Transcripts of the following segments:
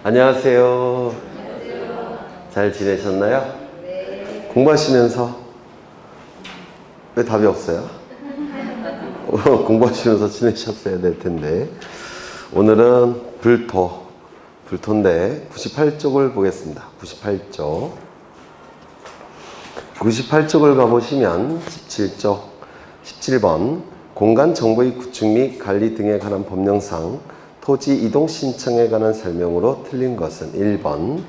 안녕하세요. 잘 지내셨나요? 공부하시면서 왜 답이 없어요? 공부하시면서 지내셨어야 될 텐데. 오늘은 불토인데 98쪽을 보겠습니다. 98쪽. 98쪽을 가보시면 17쪽 17번 공간 정보의 구축 및 관리 등에 관한 법령상 토지 이동 신청에 관한 설명으로 틀린 것은 1번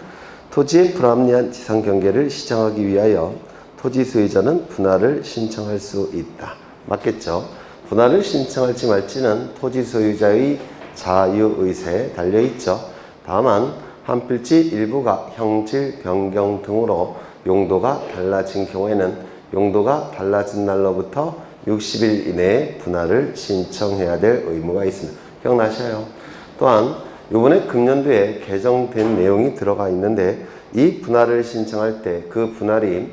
토지의 불합리한 지상 경계를 시정하기 위하여 토지 소유자는 분할을 신청할 수 있다. 맞겠죠? 분할을 신청할지 말지는 토지 소유자의 자유의사에 달려있죠. 다만 한 필지 일부가 형질 변경 등으로 용도가 달라진 경우에는 용도가 달라진 날로부터 60일 이내에 분할을 신청해야 될 의무가 있습니다. 기억나셔요? 또한 이번에 금년도에 개정된 내용이 들어가 있는데 이 분할을 신청할 때 그 분할이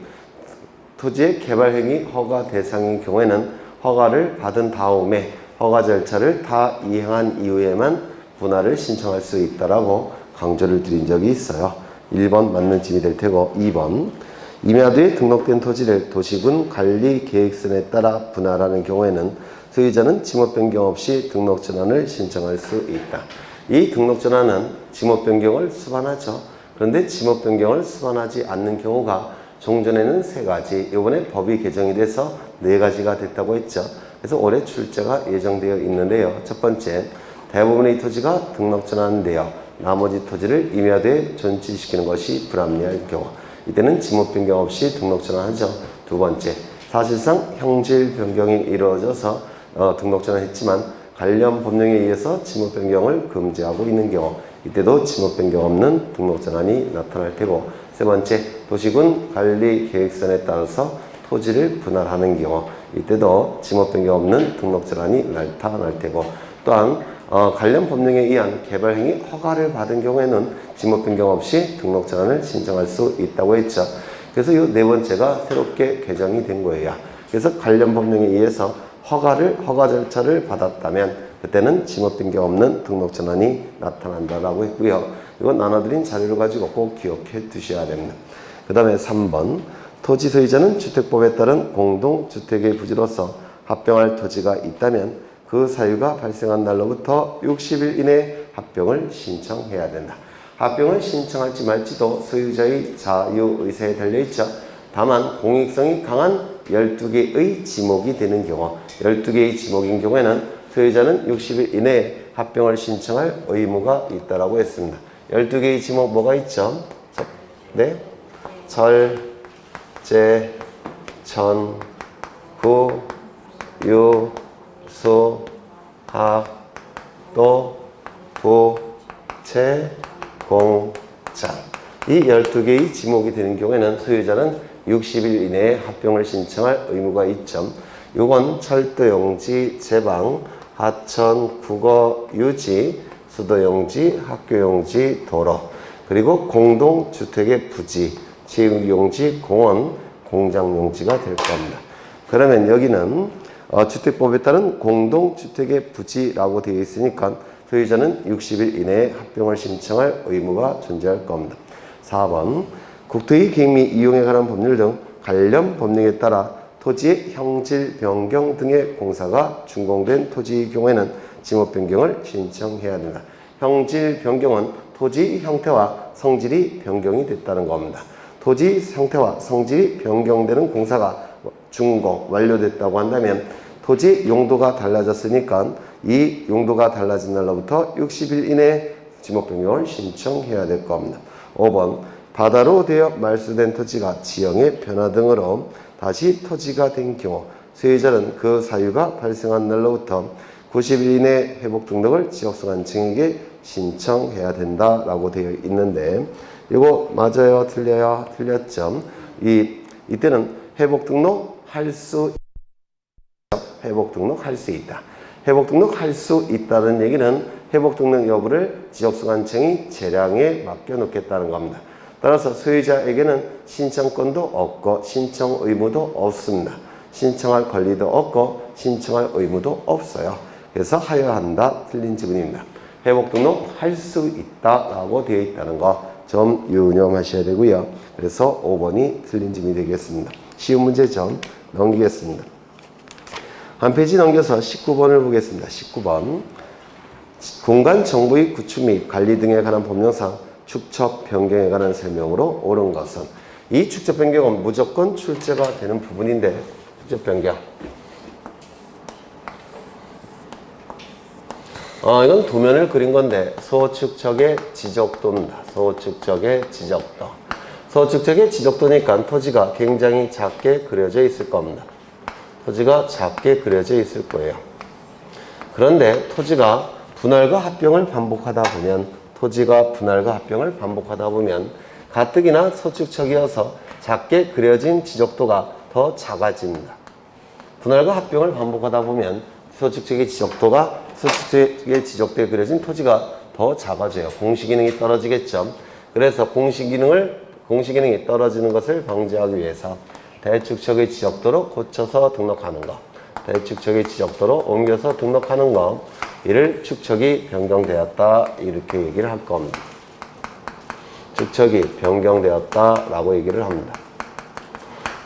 토지의 개발행위 허가 대상인 경우에는 허가를 받은 다음에 허가 절차를 다 이행한 이후에만 분할을 신청할 수 있다라고 강조를 드린 적이 있어요. 1번 맞는 짐이 될 테고 2번 임야도에 등록된 토지를 도시군 관리계획선에 따라 분할하는 경우에는 소유자는 지목 변경 없이 등록 전환을 신청할 수 있다. 이 등록 전환은 지목 변경을 수반하죠. 그런데 지목 변경을 수반하지 않는 경우가 종전에는 3가지, 이번에 법이 개정이 돼서 4가지가 됐다고 했죠. 그래서 올해 출제가 예정되어 있는데요. 첫 번째, 대부분의 토지가 등록 전환되어 나머지 토지를 임야도에 존치시키는 것이 불합리할 경우, 이때는 지목 변경 없이 등록 전환하죠. 두 번째, 사실상 형질 변경이 이루어져서 등록 전환했지만 관련 법령에 의해서 지목 변경을 금지하고 있는 경우, 이때도 지목 변경 없는 등록 전환이 나타날 테고, 세 번째, 도시군 관리 계획선에 따라서 토지를 분할하는 경우, 이때도 지목 변경 없는 등록 전환이 나타날 테고, 또한 관련 법령에 의한 개발행위 허가를 받은 경우에는 지목 변경 없이 등록 전환을 신청할 수 있다고 했죠. 그래서 이 4번째가 새롭게 개정이 된 거예요. 그래서 관련 법령에 의해서 허가 절차를 받았다면 그때는 지목 변경 없는 등록 전환이 나타난다라고 했고요. 이건 나눠드린 자료를 가지고 꼭 기억해 두셔야 됩니다. 그 다음에 3번 토지 소유자는 주택법에 따른 공동주택의 부지로서 합병할 토지가 있다면 그 사유가 발생한 날로부터 60일 이내에 합병을 신청해야 된다. 합병을 신청할지 말지도 소유자의 자유의사에 달려있죠. 다만 공익성이 강한 12개의 지목이 되는 경우, 12개의 지목인 경우에는 소유자는 60일 이내에 합병을 신청할 의무가 있다고 했습니다. 12개의 지목 뭐가 있죠? 네? 절, 제, 전, 구, 유, 수, 학, 도, 부, 체, 공, 장. 이 12개의 지목이 되는 경우에는 소유자는 60일 이내에 합병을 신청할 의무가 있죠. 요건 철도용지, 제방, 하천, 국어, 유지, 수도용지, 학교용지, 도로, 그리고 공동주택의 부지, 체육용지, 공원, 공장용지가 될 겁니다. 그러면 여기는 주택법에 따른 공동주택의 부지라고 되어 있으니까 소유자는 60일 이내에 합병을 신청할 의무가 존재할 겁니다. 4번 국토의 계획 및 이용에 관한 법률 등 관련 법령에 따라 토지의 형질 변경 등의 공사가 준공된 토지의 경우에는 지목 변경을 신청해야 된다. 형질 변경은 토지 형태와 성질이 변경이 됐다는 겁니다. 토지 형태와 성질이 변경되는 공사가 준공, 완료됐다고 한다면 토지 용도가 달라졌으니까 이 용도가 달라진 날로부터 60일 이내에 지목 변경을 신청해야 될 겁니다. 5번 바다로 되어 말소된 토지가 지형의 변화 등으로 다시 토지가 된 경우 소유자는 그 사유가 발생한 날로부터 90일 이내 회복 등록을 지역소관청에게 신청해야 된다라고 되어 있는데 이거 맞아요? 틀려요? 틀렸죠? 이때는 회복 등록할 수 있다. 회복 등록할 수 있다는 얘기는 회복 등록 여부를 지역소관청이 재량에 맡겨놓겠다는 겁니다. 따라서 소유자에게는 신청권도 없고 신청 의무도 없습니다. 신청할 권리도 없고 신청할 의무도 없어요. 그래서 하여야 한다. 틀린 지문입니다. 회복 등록할 수 있다라고 되어 있다는 거 좀 유념하셔야 되고요. 그래서 5번이 틀린 점이 되겠습니다. 쉬운 문제 좀 넘기겠습니다. 한 페이지 넘겨서 19번을 보겠습니다. 19번. 공간 정보의 구축 및 관리 등에 관한 법령상 축척 변경에 관한 설명으로 옳은 것은, 이 축척 변경은 무조건 출제가 되는 부분인데, 축척 변경. 이건 도면을 그린 건데, 소축척의 지적도입니다. 소축척의 지적도. 소축척의 지적도니까 토지가 굉장히 작게 그려져 있을 겁니다. 토지가 작게 그려져 있을 거예요. 그런데 토지가 분할과 합병을 반복하다 보면 가뜩이나 소축척이어서 작게 그려진 지적도가 더 작아집니다. 분할과 합병을 반복하다 보면 소축척의 지적도에 그려진 토지가 더 작아져요. 공시기능이 떨어지겠죠. 그래서 공시기능이 떨어지는 것을 방지하기 위해서 대축척의 지적도로 고쳐서 등록하는 거, 대축척의 지적도로 옮겨서 등록하는 거, 이를 축척이 변경되었다 이렇게 얘기를 할 겁니다. 축척이 변경되었다라고 얘기를 합니다.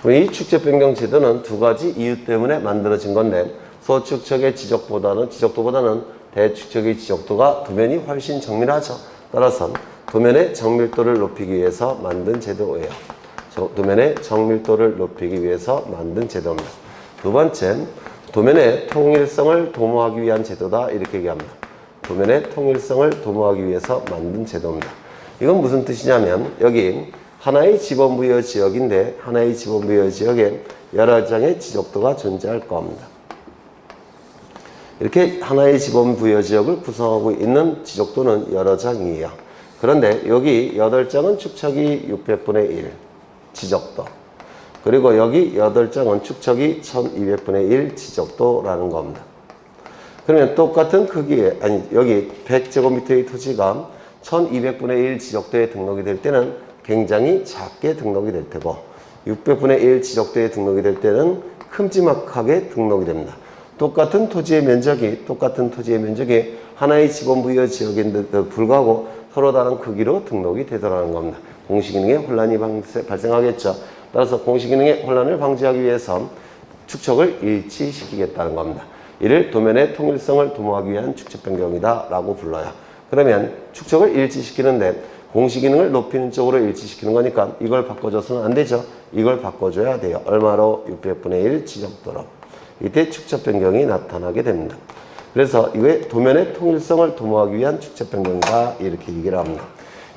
이 축척 변경 제도는 두 가지 이유 때문에 만들어진 건데, 소축척의 지적도보다는 대축척의 지적도가 도면이 훨씬 정밀하죠. 따라서 도면의 정밀도를 높이기 위해서 만든 제도예요. 도면의 정밀도를 높이기 위해서 만든 제도입니다. 두 번째, 도면의 통일성을 도모하기 위한 제도다 이렇게 얘기합니다. 도면의 통일성을 도모하기 위해서 만든 제도입니다. 이건 무슨 뜻이냐면, 여기 하나의 지번부여 지역인데 하나의 지번부여 지역에 여러 장의 지적도가 존재할 겁니다. 이렇게 하나의 지번부여 지역을 구성하고 있는 지적도는 여러 장이에요. 그런데 여기 8장은 축척이 600분의 1 지적도, 그리고 여기 8장은 축척이 1200분의 1 지적도라는 겁니다. 그러면 똑같은 크기에, 여기 100제곱미터의 토지가 1200분의 1 지적도에 등록이 될 때는 굉장히 작게 등록이 될 테고, 600분의 1 지적도에 등록이 될 때는 큼지막하게 등록이 됩니다. 똑같은 토지의 면적이 하나의 지번부여 지역인데도 불구하고 서로 다른 크기로 등록이 되더라는 겁니다. 공시기능에 혼란이 발생하겠죠. 따라서 공시기능의 혼란을 방지하기 위해서 축척을 일치시키겠다는 겁니다. 이를 도면의 통일성을 도모하기 위한 축척 변경이다 라고 불러요. 그러면 축척을 일치시키는데 공시기능을 높이는 쪽으로 일치시키는 거니까 이걸 바꿔줘서는 안 되죠. 이걸 바꿔줘야 돼요. 얼마로? 600분의 1 지적도로. 이때 축척 변경이 나타나게 됩니다. 그래서 이게 도면의 통일성을 도모하기 위한 축척 변경이다 이렇게 얘기를 합니다.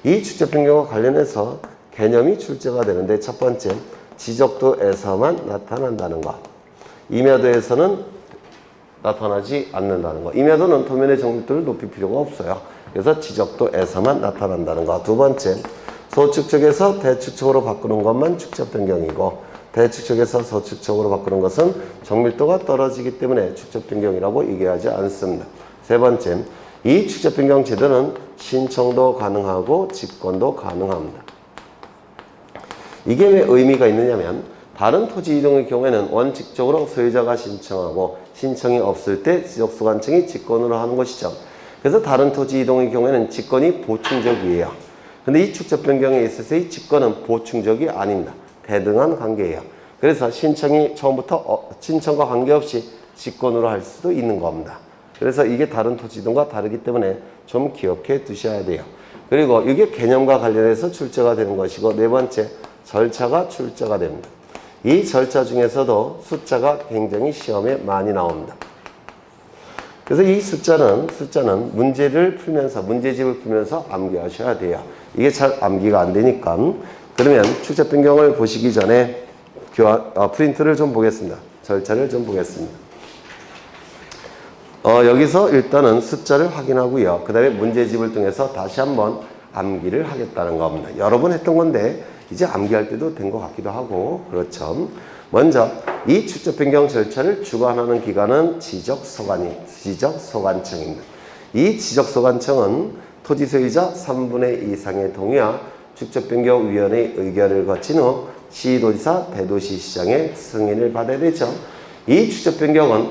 이 축척 변경과 관련해서 개념이 출제가 되는데, 첫 번째, 지적도에서만 나타난다는 것. 임야도에서는 나타나지 않는다는 것. 임야도는 도면의 정밀도를 높일 필요가 없어요. 그래서 지적도에서만 나타난다는 것. 두 번째, 소축척에서 대축척으로 바꾸는 것만 축척 변경이고, 대축척에서 소축척으로 바꾸는 것은 정밀도가 떨어지기 때문에 축척 변경이라고 얘기하지 않습니다. 세 번째, 이 축척 변경 제도는 신청도 가능하고 직권도 가능합니다. 이게 왜 의미가 있느냐면, 다른 토지 이동의 경우에는 원칙적으로 소유자가 신청하고 신청이 없을 때 지적소관청이 직권으로 하는 것이죠. 그래서 다른 토지 이동의 경우에는 직권이 보충적이에요. 근데 이 축척 변경에 있어서 이 직권은 보충적이 아닙니다. 대등한 관계예요. 그래서 신청이 처음부터 신청과 관계없이 직권으로 할 수도 있는 겁니다. 그래서 이게 다른 토지 이동과 다르기 때문에 좀 기억해 두셔야 돼요. 그리고 이게 개념과 관련해서 출제가 되는 것이고, 네 번째, 절차가 출제가 됩니다. 이 절차 중에서도 숫자가 굉장히 시험에 많이 나옵니다. 그래서 이 숫자는 문제집을 풀면서 암기하셔야 돼요. 이게 잘 암기가 안 되니까. 그러면 축척 변경을 보시기 전에 프린트를 좀 보겠습니다. 절차를 좀 보겠습니다. 여기서 일단은 숫자를 확인하고요. 그 다음에 문제집을 통해서 다시 한번 암기를 하겠다는 겁니다. 여러 번 했던 건데 이제 암기할 때도 된 것 같기도 하고, 그렇죠. 먼저 이 축척 변경 절차를 주관하는 기관은 지적소관청입니다. 이 지적소관청은 토지 소유자 3분의 2 이상의 동의와 축척변경위원회의 의결을 거친 후 시도지사, 대도시시장의 승인을 받아야 되죠. 이 축척변경은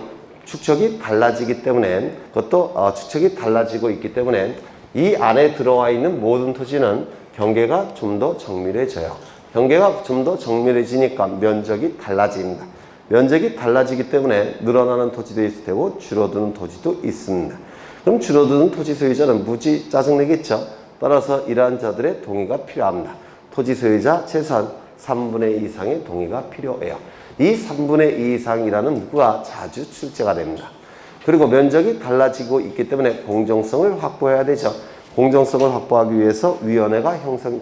축척이 달라지기 때문에 그것도 축척이 달라지고 있기 때문에 이 안에 들어와 있는 모든 토지는 경계가 좀 더 정밀해져요. 경계가 좀 더 정밀해지니까 면적이 달라집니다. 면적이 달라지기 때문에 늘어나는 토지도 있을 테고 줄어드는 토지도 있습니다. 그럼 줄어드는 토지 소유자는 무지 짜증내겠죠. 따라서 이러한 자들의 동의가 필요합니다. 토지 소유자 최소한 3분의 2 이상의 동의가 필요해요. 이 3분의 2 이상이라는 문구가 자주 출제가 됩니다. 그리고 면적이 달라지고 있기 때문에 공정성을 확보해야 되죠. 공정성을 확보하기 위해서 위원회가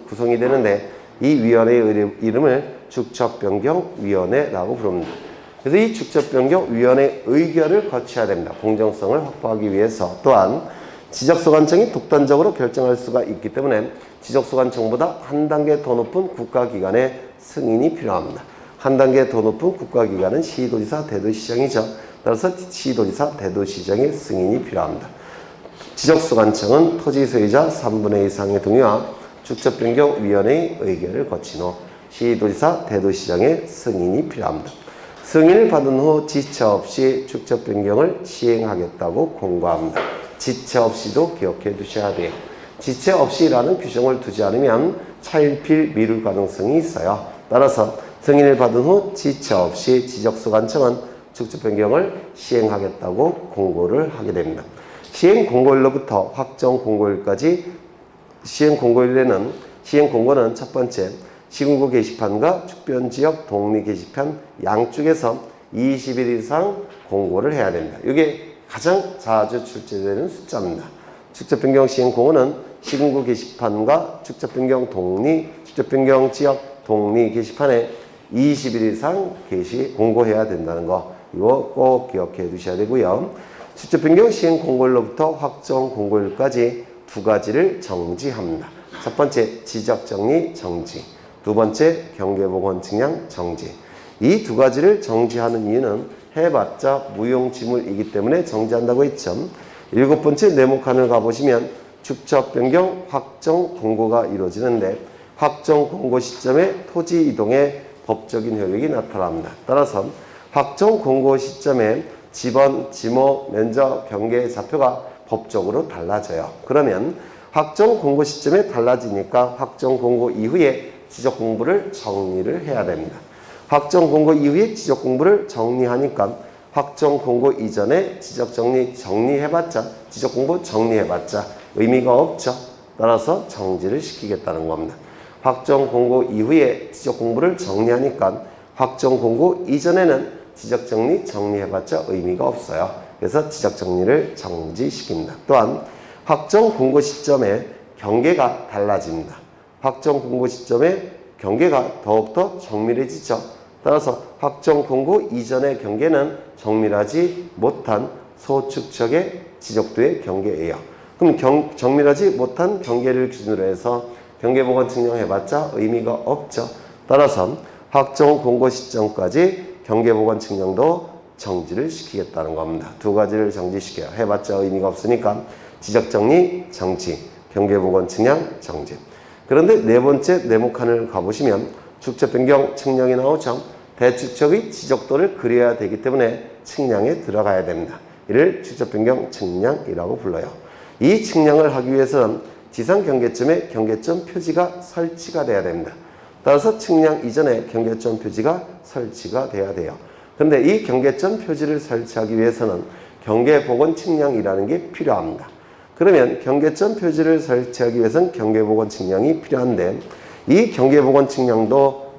구성이 되는데 이 위원회의 이름을 축척변경위원회라고 부릅니다. 그래서 이 축척변경위원회 의결을 거쳐야 됩니다. 공정성을 확보하기 위해서. 또한 지적소관청이 독단적으로 결정할 수가 있기 때문에 지적소관청보다 한 단계 더 높은 국가기관의 승인이 필요합니다. 한 단계 더 높은 국가기관은 시도지사, 대도시장이죠. 따라서 시도지사, 대도시장의 승인이 필요합니다. 지적소관청은 토지 소유자 3분의 2 이상의 동의와 축척변경위원회의 의결을 거친 후 시도지사, 대도시장의 승인이 필요합니다. 승인을 받은 후 지체 없이 축척변경을 시행하겠다고 공고합니다. 지체 없이도 기억해 두셔야 돼요. 지체 없이라는 규정을 두지 않으면 차일피일 미룰 가능성이 있어요. 따라서 승인을 받은 후 지체 없이 지적소관청은 축척변경을 시행하겠다고 공고를 하게 됩니다. 시행 공고일로부터 확정 공고일까지 시행 공고는 첫 번째 시군구 게시판과 축변지역 독립 게시판 양쪽에서 20일 이상 공고를 해야 됩니다. 이게 가장 자주 출제되는 숫자입니다. 축척변경 시행 공고는 시군구 게시판과 축척변경 지역 독립 게시판에 20일 이상 공고해야 된다는 거, 이거 꼭 기억해 두셔야 되고요. 축척변경 시행 공고일로부터 확정 공고일까지 두 가지를 정지합니다. 첫 번째 지적정리 정지, 두 번째 경계복원 측량 정지. 이 두 가지를 정지하는 이유는 해봤자 무용지물이기 때문에 정지한다고 했죠. 7번째 네모칸을 가보시면 축척변경 확정 공고가 이루어지는데 확정 공고 시점에 토지 이동의 법적인 효력이 나타납니다. 따라서 확정 공고 시점에 지번, 지모, 면적, 경계, 좌표가 법적으로 달라져요. 그러면 확정 공고 시점에 달라지니까 확정 공고 이후에 지적 공부를 정리를 해야 됩니다. 확정 공고 이후에 지적 공부를 정리하니까 확정 공고 이전에 지적 정리해봤자 지적 공부 정리해봤자 의미가 없죠. 따라서 정지를 시키겠다는 겁니다. 확정 공고 이후에 지적 공부를 정리하니까 확정 공고 이전에는 지적 정리해봤자 의미가 없어요. 그래서 지적 정리를 정지시킵니다. 또한 확정 공고 시점에 경계가 달라집니다. 확정 공고 시점에 경계가 더욱더 정밀해지죠. 따라서 확정 공고 이전의 경계는 정밀하지 못한 소축척의 지적도의 경계예요. 그럼 정밀하지 못한 경계를 기준으로 해서 경계복원 측량해봤자 의미가 없죠. 따라서 확정 공고 시점까지 경계복원 측량도 정지를 시키겠다는 겁니다. 두 가지를 정지시켜요. 해봤자 의미가 없으니까 지적정리 정지, 경계복원 측량 정지. 그런데 네 번째 네모칸을 가보시면 축척변경 측량이 나오죠. 대축척의 지적도를 그려야 되기 때문에 측량에 들어가야 됩니다. 이를 축척변경 측량이라고 불러요. 이 측량을 하기 위해서는 지상 경계점에 경계점 표지가 설치가 돼야 됩니다. 따라서 측량 이전에 경계점 표지가 설치가 돼야 돼요. 그런데 이 경계점 표지를 설치하기 위해서는 경계복원 측량이라는 게 필요합니다. 그러면 경계점 표지를 설치하기 위해서는 경계복원 측량이 필요한데 이 경계복원 측량도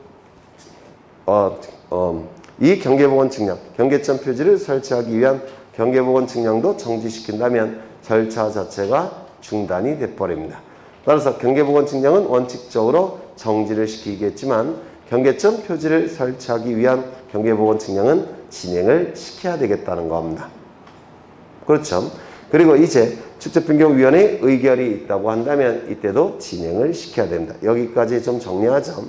경계점 표지를 설치하기 위한 경계복원 측량도 정지시킨다면 절차 자체가 중단이 돼버립니다. 따라서 경계복원 측량은 원칙적으로 정지를 시키겠지만 경계점 표지를 설치하기 위한 경계복원 측량은 진행을 시켜야 되겠다는 겁니다. 그렇죠. 그리고 이제 축척변경위원회의 의결이 있다고 한다면 이때도 진행을 시켜야 됩니다. 여기까지 좀 정리하죠.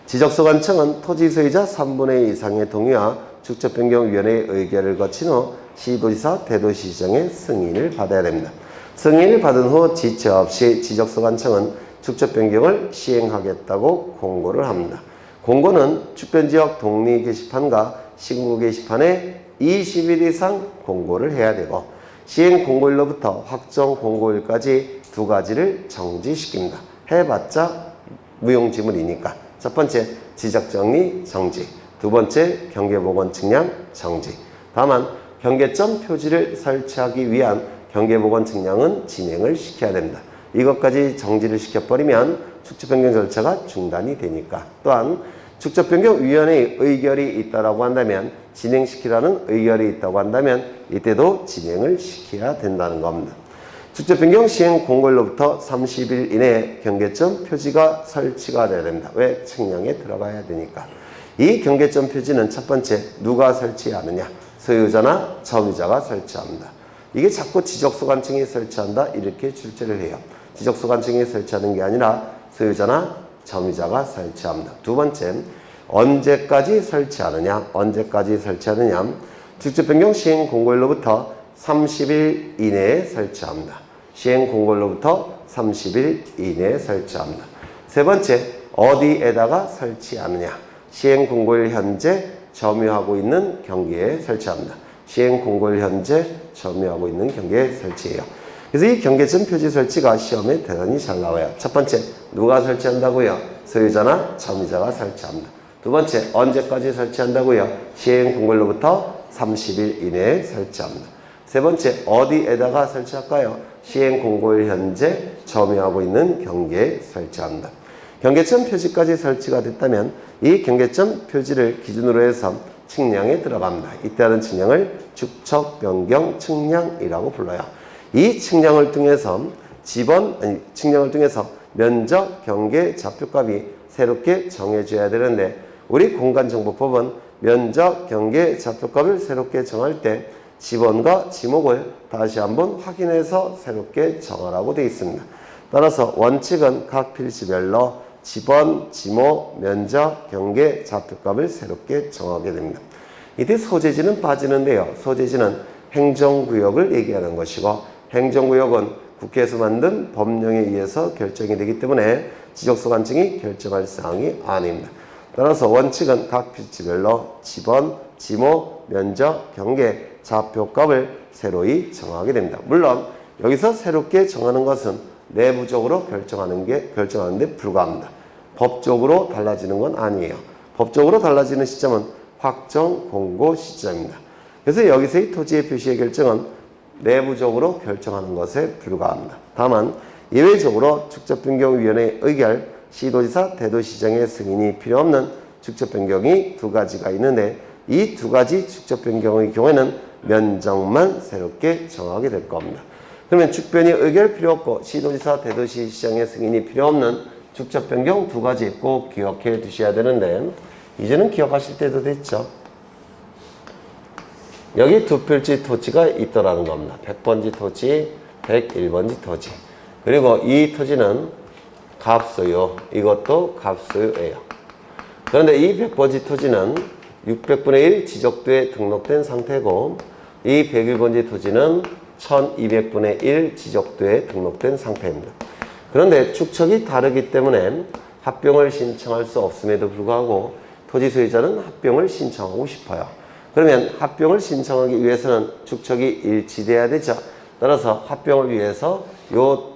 지적소관청은 토지 소유자 3분의 2 이상의 동의와 축척변경위원회의 의결을 거친 후 시도지사, 대도시장의 승인을 받아야 됩니다. 승인을 받은 후 지체 없이 지적소관청은 축척변경을 시행하겠다고 공고를 합니다. 공고는 축변지역 독립 게시판과 신고 게시판에 20일 이상 공고를 해야 되고 시행 공고일로부터 확정 공고일까지 두 가지를 정지시킵니다. 해봤자 무용지물이니까. 첫 번째 지적정리 정지, 두 번째 경계보건 측량 정지. 다만 경계점 표지를 설치하기 위한 경계보건 측량은 진행을 시켜야 됩니다. 이것까지 정지를 시켜버리면 축적변경 절차가 중단이 되니까. 또한 축적변경위원회의 의결이 있다고 한다면 진행시키라는 의결이 있다고 한다면 이때도 진행을 시켜야 된다는 겁니다. 축적변경 시행 공고일로부터 30일 이내에 경계점 표지가 설치가 돼야 됩니다. 왜? 측량에 들어가야 되니까. 이 경계점 표지는 첫 번째 누가 설치하느냐? 소유자나 점유자가 설치합니다. 이게 자꾸 지적소관청이 설치한다 이렇게 출제를 해요. 지적소관청이 설치하는 게 아니라 소유자나 점유자가 설치합니다. 두 번째, 언제까지 설치하느냐? 언제까지 설치하느냐? 축적변경 시행 공고일로부터 30일 이내에 설치합니다. 시행 공고일로부터 30일 이내에 설치합니다. 세 번째, 어디에다가 설치하느냐? 시행 공고일 현재 점유하고 있는 경기에 설치합니다. 시행 공고일 현재 점유하고 있는 경기에 설치해요. 그래서 이 경계점 표지 설치가 시험에 대단히 잘 나와요. 첫 번째, 누가 설치한다고요? 소유자나 점유자가 설치합니다. 두 번째, 언제까지 설치한다고요? 시행 공고일로부터 30일 이내에 설치합니다. 세 번째, 어디에다가 설치할까요? 시행 공고일 현재 점유하고 있는 경계에 설치합니다. 경계점 표지까지 설치가 됐다면 이 경계점 표지를 기준으로 해서 측량에 들어갑니다. 이때 하는 측량을 축척 변경 측량이라고 불러요. 이 측량을 통해서 측량을 통해서 면적, 경계, 좌표값이 새롭게 정해져야 되는데 우리 공간정보법은 면적, 경계, 좌표값을 새롭게 정할 때 지번과 지목을 다시 한번 확인해서 새롭게 정하라고 되어 있습니다. 따라서 원칙은 각 필지별로 지번, 지목, 면적, 경계, 좌표값을 새롭게 정하게 됩니다. 이때 소재지는 빠지는데요. 소재지는 행정구역을 얘기하는 것이고 행정구역은 국회에서 만든 법령에 의해서 결정이 되기 때문에 지적소관청이 결정할 사항이 아닙니다. 따라서 원칙은 각 필지별로 지번, 지목, 면적, 경계, 좌표값을 새로이 정하게 됩니다. 물론 여기서 새롭게 정하는 것은 내부적으로 결정하는데 불과합니다. 법적으로 달라지는 건 아니에요. 법적으로 달라지는 시점은 확정 공고 시점입니다. 그래서 여기서의 토지의 표시의 결정은 내부적으로 결정하는 것에 불과합니다. 다만 예외적으로 축적변경위원회의 의결, 시도지사, 대도시장의 승인이 필요 없는 축적변경이 두 가지가 있는데 이 두 가지 축적변경의 경우에는 면적만 새롭게 정하게 될 겁니다. 그러면 축변이 의결 필요 없고 시도지사, 대도시장의 승인이 필요 없는 축적변경 두 가지 꼭 기억해 두셔야 되는데 이제는 기억하실 때도 됐죠. 여기 두 필지 토지가 있더라는 겁니다. 100번지 토지, 101번지 토지. 그리고 이 토지는 갑소유, 이것도 갑소유예요. 그런데 이 100번지 토지는 600분의 1 지적도에 등록된 상태고 이 101번지 토지는 1200분의 1 지적도에 등록된 상태입니다. 그런데 축척이 다르기 때문에 합병을 신청할 수 없음에도 불구하고 토지 소유자는 합병을 신청하고 싶어요. 그러면 합병을 신청하기 위해서는 축척이 일치돼야 되죠. 따라서 합병을 위해서 이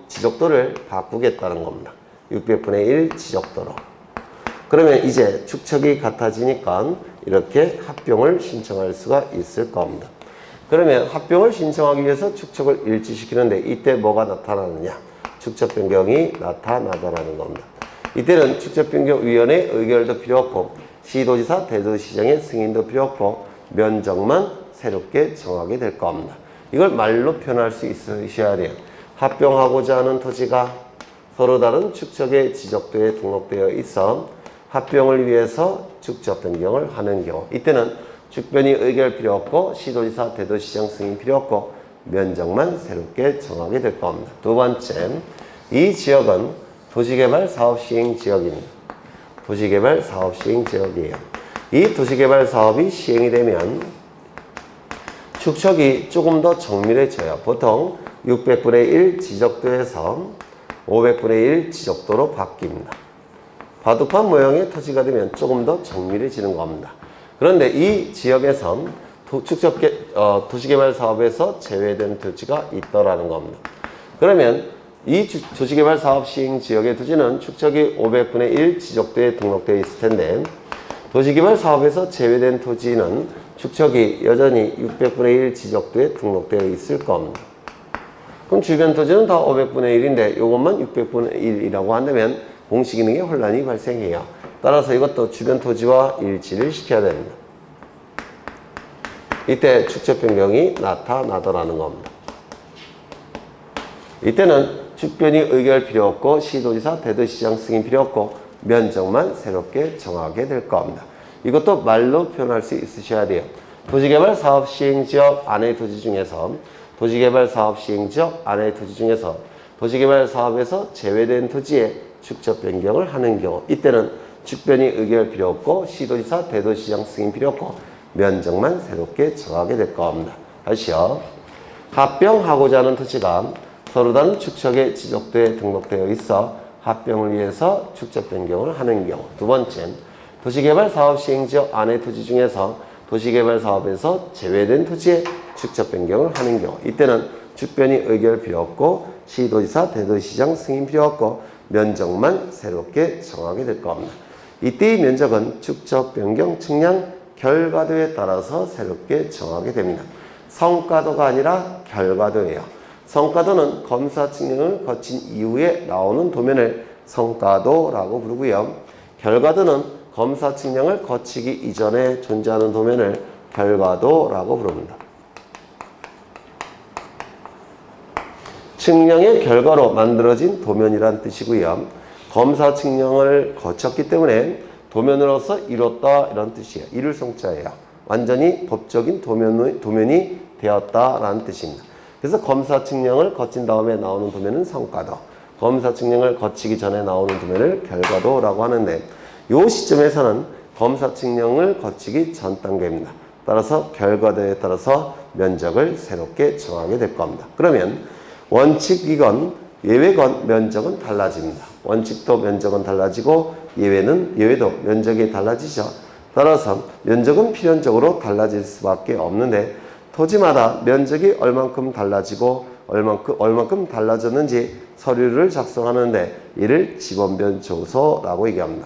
지적도를 바꾸겠다는 겁니다. 600분의 1 지적도로. 그러면 이제 축척이 같아지니까 이렇게 합병을 신청할 수가 있을 겁니다. 그러면 합병을 신청하기 위해서 축척을 일치시키는데 이때 뭐가 나타나느냐? 축척 변경이 나타나더라는 겁니다. 이때는 축척변경위원회 의결도 필요 없고 시도지사, 대도시장의 승인도 필요 없고 면적만 새롭게 정하게 될 겁니다. 이걸 말로 표현할 수 있으셔야 돼요. 합병하고자 하는 토지가 서로 다른 축척의 지적도에 등록되어 있어 합병을 위해서 축척 변경을 하는 경우 이때는 축변이 의결 필요 없고 시도지사, 대도시장 승인 필요 없고 면적만 새롭게 정하게 될 겁니다. 두 번째, 이 지역은 도시개발 사업시행 지역입니다. 도시개발 사업시행 지역이에요. 이 도시개발 사업이 시행이 되면 축척이 조금 더 정밀해져요. 보통 600분의 1 지적도에서 500분의 1 지적도로 바뀝니다. 바둑판 모형의 토지가 되면 조금 더 정밀해지는 겁니다. 그런데 이 지역에서 도시개발 사업에서 제외된 토지가 있더라는 겁니다. 그러면 이 도시개발 사업 시행 지역의 토지는 축척이 500분의 1 지적도에 등록되어 있을 텐데 도시개발 사업에서 제외된 토지는 축척이 여전히 600분의 1 지적도에 등록되어 있을 겁니다. 그럼 주변 토지는 다 500분의 1인데 이것만 600분의 1이라고 한다면 공시 기능에 혼란이 발생해요. 따라서 이것도 주변 토지와 일치를 시켜야 됩니다. 이때 축척 변경이 나타나더라는 겁니다. 이때는 축변이 의결 필요 없고 시도지사 대도시장 승인 필요 없고 면적만 새롭게 정하게 될 겁니다. 이것도 말로 표현할 수 있으셔야 돼요. 도시개발 사업 시행지역 안의 토지 중에서 도시개발 사업 시행지역 안의 토지 중에서 도시개발 사업에서 제외된 토지에 축척 변경을 하는 경우 이때는 축변이 의결 필요 없고 시도지사 대도시장 승인 필요 없고 면적만 새롭게 정하게 될 겁니다. 다시요. 합병하고자 하는 토지가 서로 다른 축척의 지적도에 등록되어 있어 합병을 위해서 축척 변경을 하는 경우. 두 번째, 도시개발 사업 시행지역 안의 토지 중에서 도시개발 사업에서 제외된 토지에 축척 변경을 하는 경우. 이때는 축변이 의결 필요 없고 시도지사 대도시장 승인 필요 없고 면적만 새롭게 정하게 될 겁니다. 이때의 면적은 축척 변경 측량 결과도에 따라서 새롭게 정하게 됩니다. 성과도가 아니라 결과도예요. 성과도는 검사 측량을 거친 이후에 나오는 도면을 성과도라고 부르고요. 결과도는 검사 측량을 거치기 이전에 존재하는 도면을 결과도라고 부릅니다. 측량의 결과로 만들어진 도면이란 뜻이고요. 검사 측량을 거쳤기 때문에 도면으로서 이뤘다 이런 뜻이에요. 이룰 성자예요. 완전히 법적인 도면이 되었다라는 뜻입니다. 그래서 검사 측량을 거친 다음에 나오는 도면은 성과도, 검사 측량을 거치기 전에 나오는 도면을 결과도라고 하는데 이 시점에서는 검사 측량을 거치기 전 단계입니다. 따라서 결과도에 따라서 면적을 새롭게 정하게 될 겁니다. 그러면 원칙이건 예외건 면적은 달라집니다. 원칙도 면적은 달라지고 예외도 면적이 달라지죠. 따라서 면적은 필연적으로 달라질 수밖에 없는데 토지마다 면적이 얼만큼 달라지고 얼만큼 달라졌는지 서류를 작성하는데 이를 지번별 조서라고 얘기합니다.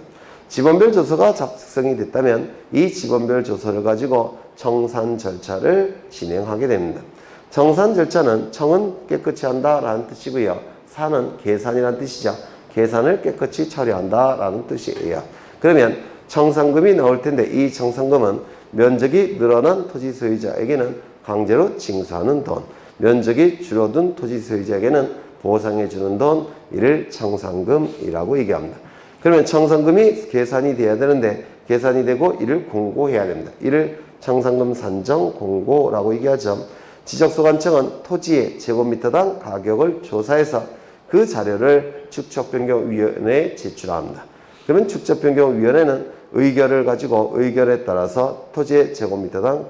지번별 조서가 작성이 됐다면 이 지번별 조서를 가지고 청산 절차를 진행하게 됩니다. 청산 절차는 청은 깨끗이 한다라는 뜻이고요. 산은 계산이라는 뜻이죠. 계산을 깨끗이 처리한다라는 뜻이에요. 그러면 청산금이 나올 텐데 이 청산금은 면적이 늘어난 토지 소유자에게는 강제로 징수하는 돈, 면적이 줄어든 토지 소유자에게는 보상해주는 돈, 이를 청산금이라고 얘기합니다. 그러면 청산금이 계산이 돼야 되는데 계산이 되고 이를 공고해야 됩니다. 이를 청산금 산정 공고라고 얘기하죠. 지적소관청은 토지의 제곱미터당 가격을 조사해서 그 자료를 축척변경위원회에 제출합니다. 그러면 축척변경위원회는 의결을 가지고 의결에 따라서 토지의 제곱미터당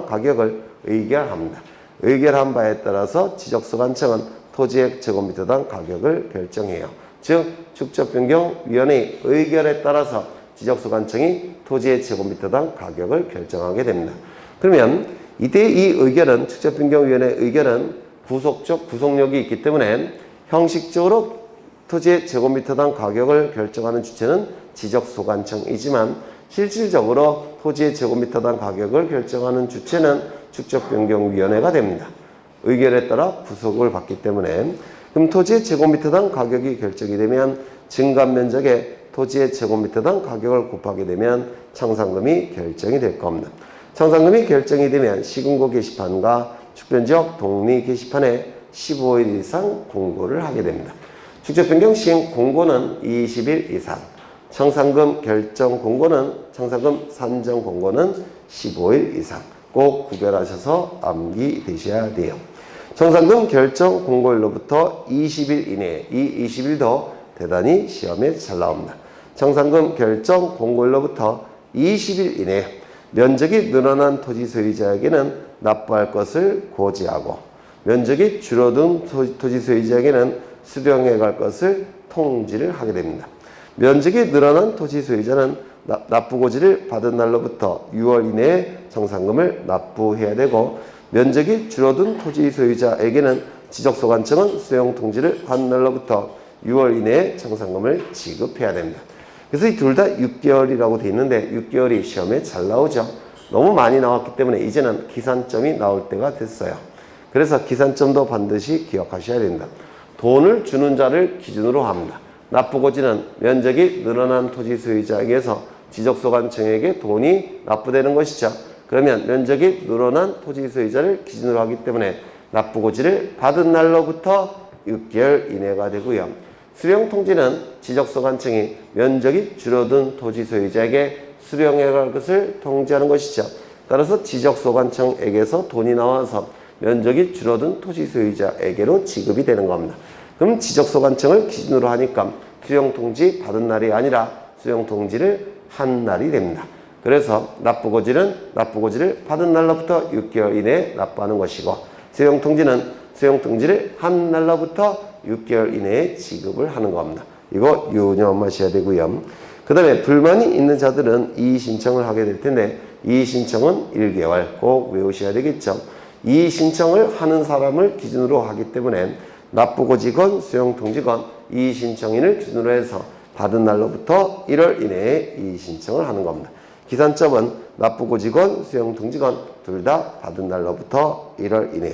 가격을 의결합니다. 의결한 바에 따라서 지적소관청은 토지의 제곱미터당 가격을 결정해요. 즉 축척변경위원회의 의결에 따라서 지적소관청이 토지의 제곱미터당 가격을 결정하게 됩니다. 그러면 이때 이 의결은 축척변경위원회 의결은 구속력이 있기 때문에 형식적으로 토지의 제곱미터당 가격을 결정하는 주체는 지적소관청이지만 실질적으로 토지의 제곱미터당 가격을 결정하는 주체는 축척변경위원회가 됩니다. 의결에 따라 구속을 받기 때문에 그럼 토지의 제곱미터당 가격이 결정이 되면 증감면적에 토지의 제곱미터당 가격을 곱하게 되면 청산금이 결정이 될 겁니다. 청산금이 결정이 되면 시군구 게시판과 축변지역 동리 게시판에 15일 이상 공고를 하게 됩니다. 축척변경 시행 공고는 20일 이상, 청산금 결정 공고는 청산금 산정 공고는 15일 이상 꼭 구별하셔서 암기되셔야 돼요. 청산금 결정 공고일로부터 20일 이내에 이 20일도 대단히 시험에 잘 나옵니다. 청산금 결정 공고일로부터 20일 이내에 면적이 늘어난 토지 소유자에게는 납부할 것을 고지하고 면적이 줄어든 토지 소유자에게는 수령해 갈 것을 통지를 하게 됩니다. 면적이 늘어난 토지 소유자는 납부고지를 받은 날로부터 6월 이내에 정산금을 납부해야 되고 면적이 줄어든 토지 소유자에게는 지적소관청은 수용통지를 한 날로부터 6월 이내에 정산금을 지급해야 됩니다. 그래서 이 둘 다 6개월이라고 되어 있는데 6개월이 시험에 잘 나오죠. 너무 많이 나왔기 때문에 이제는 기산점이 나올 때가 됐어요. 그래서 기산점도 반드시 기억하셔야 됩니다. 돈을 주는 자를 기준으로 합니다. 납부고지는 면적이 늘어난 토지 소유자에게서 지적소관청에게 돈이 납부되는 것이죠. 그러면 면적이 늘어난 토지 소유자를 기준으로 하기 때문에 납부고지를 받은 날로부터 6개월 이내가 되고요. 수령통지는 지적소관청이 면적이 줄어든 토지 소유자에게 수령해갈 것을 통지하는 것이죠. 따라서 지적소관청에게서 돈이 나와서 면적이 줄어든 토지 소유자에게로 지급이 되는 겁니다. 그럼 지적소관청을 기준으로 하니까 수령통지 받은 날이 아니라 수령통지를 한 날이 됩니다. 그래서 납부고지를 받은 날로부터 6개월 이내에 납부하는 것이고 수령통지는 수령통지를 한 날로부터 6개월 이내에 지급을 하는 겁니다. 이거 유념하셔야 되고요. 그 다음에 불만이 있는 자들은 이의 신청을 하게 될 텐데 이의 신청은 1개월 꼭 외우셔야 되겠죠. 이의 신청을 하는 사람을 기준으로 하기 때문에 납부고지건 수용통지건 이의 신청인을 기준으로 해서 받은 날로부터 1월 이내에 이의 신청을 하는 겁니다. 기산점은 납부고지건 수용통지건 둘 다 받은 날로부터 1월 이내.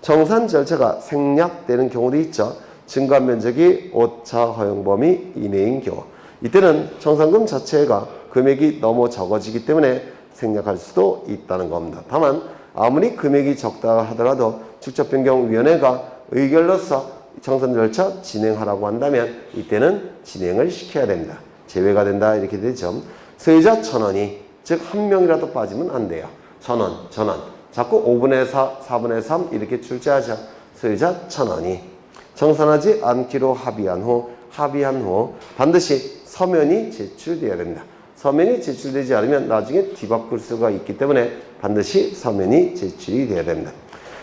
정산 절차가 생략되는 경우도 있죠. 증가 면적이 오차 허용 범위 이내인 경우. 이때는 정산금 자체가 금액이 너무 적어지기 때문에 생략할 수도 있다는 겁니다. 다만 아무리 금액이 적다 하더라도 축적변경위원회가 의결로서 정산 절차 진행하라고 한다면 이때는 진행을 시켜야 됩니다. 제외가 된다 이렇게 되죠. 소유자 1,000원이 즉 한 명이라도 빠지면 안 돼요. 1,000원. 자꾸 5분의 4, 4분의 3 이렇게 출제하죠. 소유자 1,000원이 정산하지 않기로 합의한 후 반드시 서면이 제출되어야 됩니다. 서면이 제출되지 않으면 나중에 뒤바꿀 수가 있기 때문에 반드시 서면이 제출이 되어야 됩니다.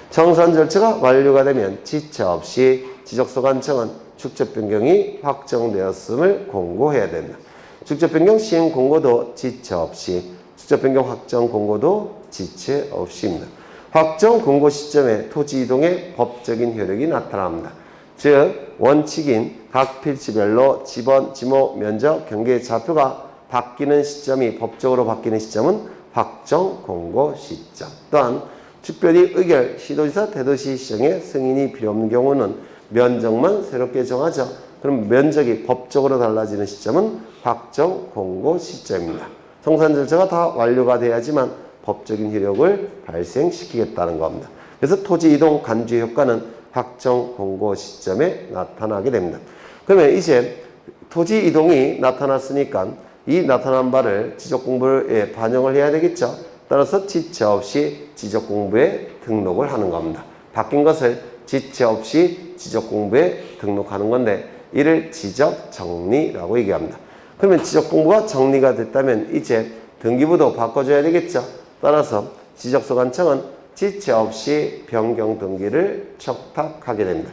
정산 절차가 완료가 되면 지체 없이 지적소관청은 축적변경이 확정되었음을 공고해야 됩니다. 축적변경 시행 공고도 지체 없이, 축적변경 확정 공고도 지체 없이입니다. 확정 공고 시점에 토지 이동의 법적인 효력이 나타납니다. 즉 원칙인 각 필지별로 지번, 지목, 면적, 경계, 좌표가 바뀌는 시점이 법적으로 바뀌는 시점은 확정 공고 시점. 또한 특별히 의결, 시도지사, 대도시 시정에 승인이 필요 없는 경우는 면적만 새롭게 정하죠. 그럼 면적이 법적으로 달라지는 시점은 확정 공고 시점입니다. 정산 절차가 다 완료가 돼야지만 법적인 효력을 발생시키겠다는 겁니다. 그래서 토지 이동 간주 효과는 확정 공고 시점에 나타나게 됩니다. 그러면 이제 토지 이동이 나타났으니까 이 나타난 바를 지적공부에 반영을 해야 되겠죠. 따라서 지체 없이 지적공부에 등록을 하는 겁니다. 바뀐 것을 지체 없이 지적공부에 등록하는 건데 이를 지적정리라고 얘기합니다. 그러면 지적공부가 정리가 됐다면 이제 등기부도 바꿔줘야 되겠죠. 따라서 지적소관청은 지체 없이 변경 등기를 척탁하게 됩니다.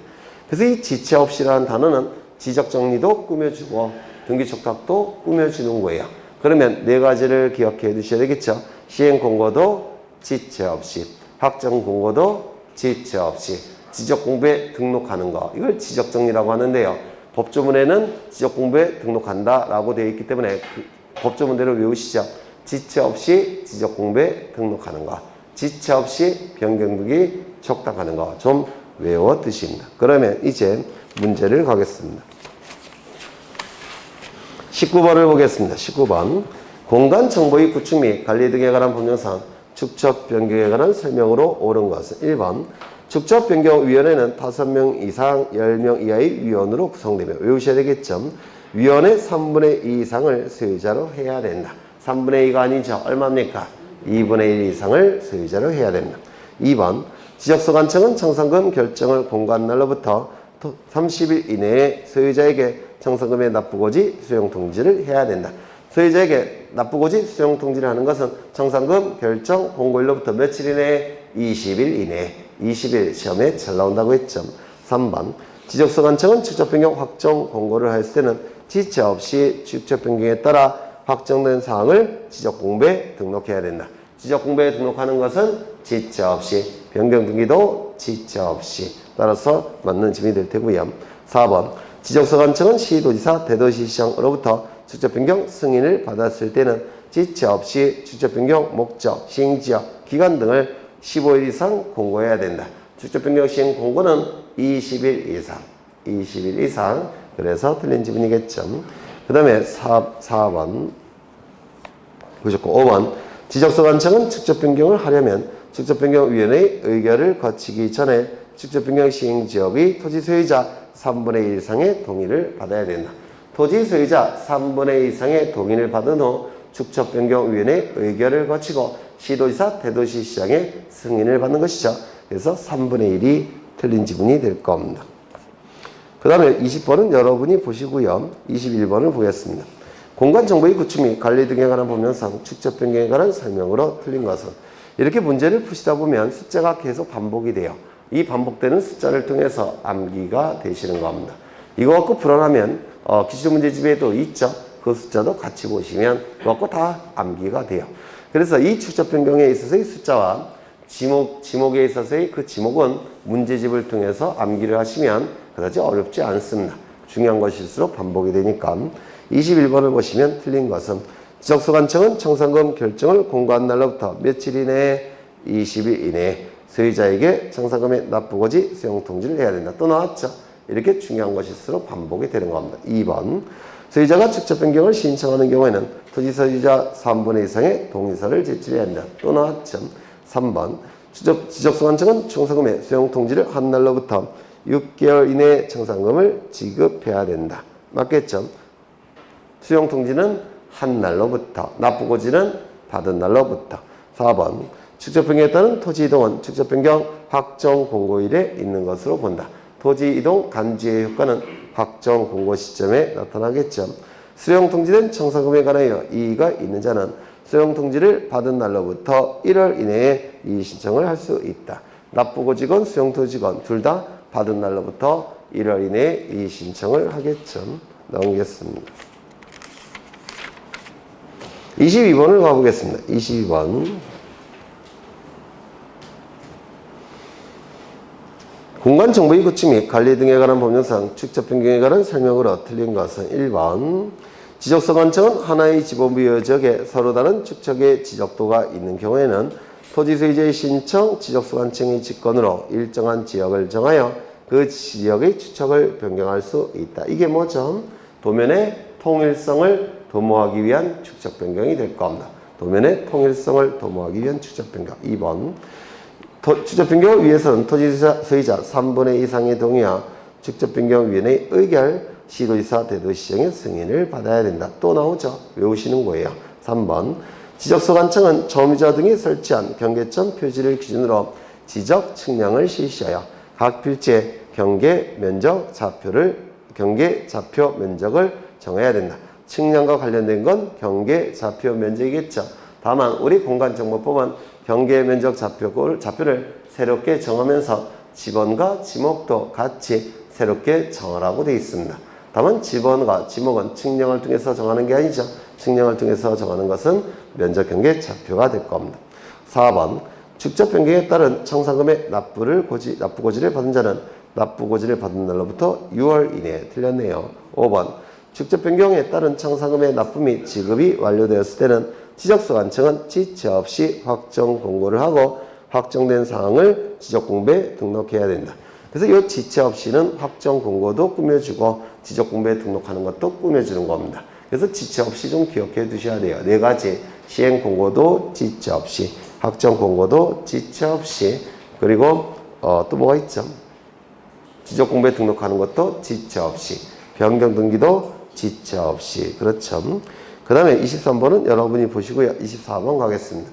그래서 이 지체 없이라는 단어는 지적정리도 꾸며주고 등기 척탁도 꾸며주는 거예요. 그러면 네 가지를 기억해 두셔야 되겠죠. 시행공고도 지체 없이, 확정공고도 지체 없이, 지적공부에 등록하는 거. 이걸 지적정리라고 하는데요. 법조문에는 지적공부에 등록한다라고 되어 있기 때문에 법조문대로 외우시죠. 지체 없이 지적공부에 등록하는 거. 지체 없이 변경등기 척탁하는 거. 좀 외워 두십니다. 그러면 이제 문제를 가겠습니다. 19번을 보겠습니다. 19번. 공간 정보의 구축 및 관리 등에 관한 법령상 축적 변경에 관한 설명으로 옳은 것은 1번. 축적 변경위원회는 5명 이상 10명 이하의 위원으로 구성되며 외우셔야 되겠죠. 위원회 3분의 2 이상을 소유자로 해야 된다. 3분의 2가 아니죠. 얼마입니까? 2분의 1 이상을 소유자로 해야 됩니다. 2번. 지적소관청은 정산금 결정을 공고한 날로부터 30일 이내에 소유자에게 정산금의 납부고지 수용통지를 해야 된다. 소유자에게 납부고지 수용통지를 하는 것은 정산금 결정 공고일로부터 며칠 이내에 20일 이내에 20일 시험에 잘 나온다고 했죠. 3번. 지적소관청은 축적변경 확정 공고를 했을 때는 지체 없이 축적변경에 따라 확정된 사항을 지적공부에 등록해야 된다. 지적공부에 등록하는 것은 지체 없이, 변경등기도 지체 없이 따라서 맞는 질문이 될 테고요. 4번 지적소관청은 시도지사, 대도시시장으로부터 직접변경 승인을 받았을 때는 지체 없이 직접변경 목적, 시행지역, 기간 등을 15일 이상 공고해야 된다. 직접변경 시행 공고는 20일 이상. 20일 이상. 그래서 틀린 지문이겠죠. 그 다음에 4번 보셨고 5번 지적소관청은 직접변경을 하려면 직접변경위원회의 의결을 거치기 전에 직접변경 시행지역의 토지소유자 3분의 1 이상의 동의를 받아야 된다. 토지소유자 3분의 1 이상의 동의를 받은 후 직접변경위원회의 의결을 거치고 시도지사, 대도시시장의 승인을 받는 것이죠. 그래서 3분의 1이 틀린 지문이 될 겁니다. 그 다음에 20번은 여러분이 보시고요. 21번을 보겠습니다. 공간정보의 구축 및 관리 등에 관한 법령상 직접 변경에 관한 설명으로 틀린 것은 이렇게 문제를 푸시다 보면 숫자가 계속 반복이 돼요. 이 반복되는 숫자를 통해서 암기가 되시는 겁니다. 이거 갖고 불안하면 기출문제집에도 있죠. 그 숫자도 같이 보시면 그거 갖고 다 암기가 돼요. 그래서 이 직접 변경에 있어서의 숫자와 지목에 있어서의 그 지목은 문제집을 통해서 암기를 하시면 그다지 어렵지 않습니다. 중요한 것일수록 반복이 되니까 21번을 보시면 틀린 것은 지적소관청은 청산금 결정을 공고한 날로부터 며칠 이내에 20일 이내에 소유자에게 청산금의 납부고지 수용통지를 해야 된다. 또 나왔죠. 이렇게 중요한 것일수록 반복이 되는 겁니다. 2번 소유자가 직접 변경을 신청하는 경우에는 토지 소유자 3분의 2 이상의 동의서를 제출해야 한다. 또 나왔죠. 3번 지적소관청은 청산금의 수용통지를 한 날로부터 6개월 이내에 청산금을 지급해야 된다. 맞겠죠? 수용통지는 한 날로부터, 납부고지는 받은 날로부터. 4번 직접변경에 따른 토지이동은 직접변경 확정 공고일에 있는 것으로 본다. 토지이동 간주의 효과는 확정 공고 시점에 나타나겠죠. 수용통지된 청산금에 관하여 이의가 있는 자는 수용통지를 받은 날로부터 1월 이내에 이의 신청을 할 수 있다. 납부고지건 수용토지건 둘 다 받은 날로부터 1월 이내에 이의 신청을 하겠죠. 넘기겠습니다. 22번을 가보겠습니다. 22번 공간정보의 구축 및 관리 등에 관한 법령상 직접 변경에 관한 설명으로 틀린 것은 1번 지적소관청은 하나의 지번부 지역에 서로 다른 축척의 지적도가 있는 경우에는 토지 소유자의 신청 지적소관청의 직권으로 일정한 지역을 정하여 그 지역의 축척을 변경할 수 있다. 이게 뭐죠? 도면의 통일성을 도모하기 위한 축척 변경이 될 겁니다. 도면의 통일성을 도모하기 위한 축척 변경. 2번 축척 변경을 위해서는 토지 소유자 3분의 2 이상의 동의와 축척 변경위원회의 의결, 시도지사, 대도시장의 승인을 받아야 된다. 또 나오죠. 외우시는 거예요. 3번 지적소관청은 점유자 등이 설치한 경계점 표지를 기준으로 지적 측량을 실시하여 각 필지의 경계 좌표 면적을 정해야 된다. 측량과 관련된 건 경계 좌표 면적이겠죠. 다만 우리 공간정보법은 경계 면적 좌표를 새롭게 정하면서 지번과 지목도 같이 새롭게 정하라고 되어 있습니다. 다만 지번과 지목은 측량을 통해서 정하는 게 아니죠. 측량을 통해서 정하는 것은 면적 경계 좌표가 될 겁니다. 4번 직접 변경에 따른 청산금의 납부고지를 받은 자는 납부고지를 받은 날로부터 6월 이내에 틀렸네요. 5번 직접 변경에 따른 청산금의 납부 및 지급이 완료되었을 때는 지적소관청은 지체 없이 확정 공고를 하고 확정된 사항을 지적공부에 등록해야 된다. 그래서 이 지체 없이는 확정 공고도 꾸며주고 지적공부에 등록하는 것도 꾸며주는 겁니다. 그래서 지체 없이 좀 기억해 두셔야 돼요. 4가지 시행 공고도 지체 없이, 확정 공고도 지체 없이, 그리고 또 뭐가 있죠? 지적공부에 등록하는 것도 지체 없이, 변경 등기도 지체 없이. 그렇죠. 그 다음에 23번은 여러분이 보시고요. 24번 가겠습니다.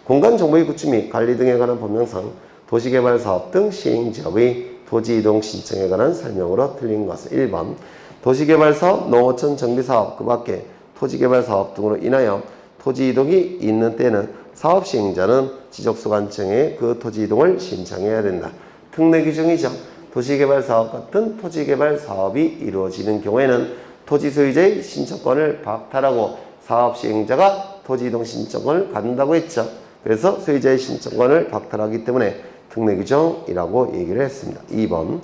공간정보의 구축 및 관리 등에 관한 법령상 도시개발사업 등 시행지역의 토지이동 신청에 관한 설명으로 틀린 것은 1번 도시개발사업, 농어촌 정비사업, 그 밖에 토지개발사업 등으로 인하여 토지이동이 있는 때는 사업시행자는 지적소관청에 그 토지이동을 신청해야 된다. 특례 규정이죠. 도시개발사업 같은 토지개발사업이 이루어지는 경우에는 토지소유자의 신청권을 박탈하고 사업시행자가 토지이동 신청을 갖는다고 했죠. 그래서 소유자의 신청권을 박탈하기 때문에 특례규정이라고 얘기를 했습니다. 2번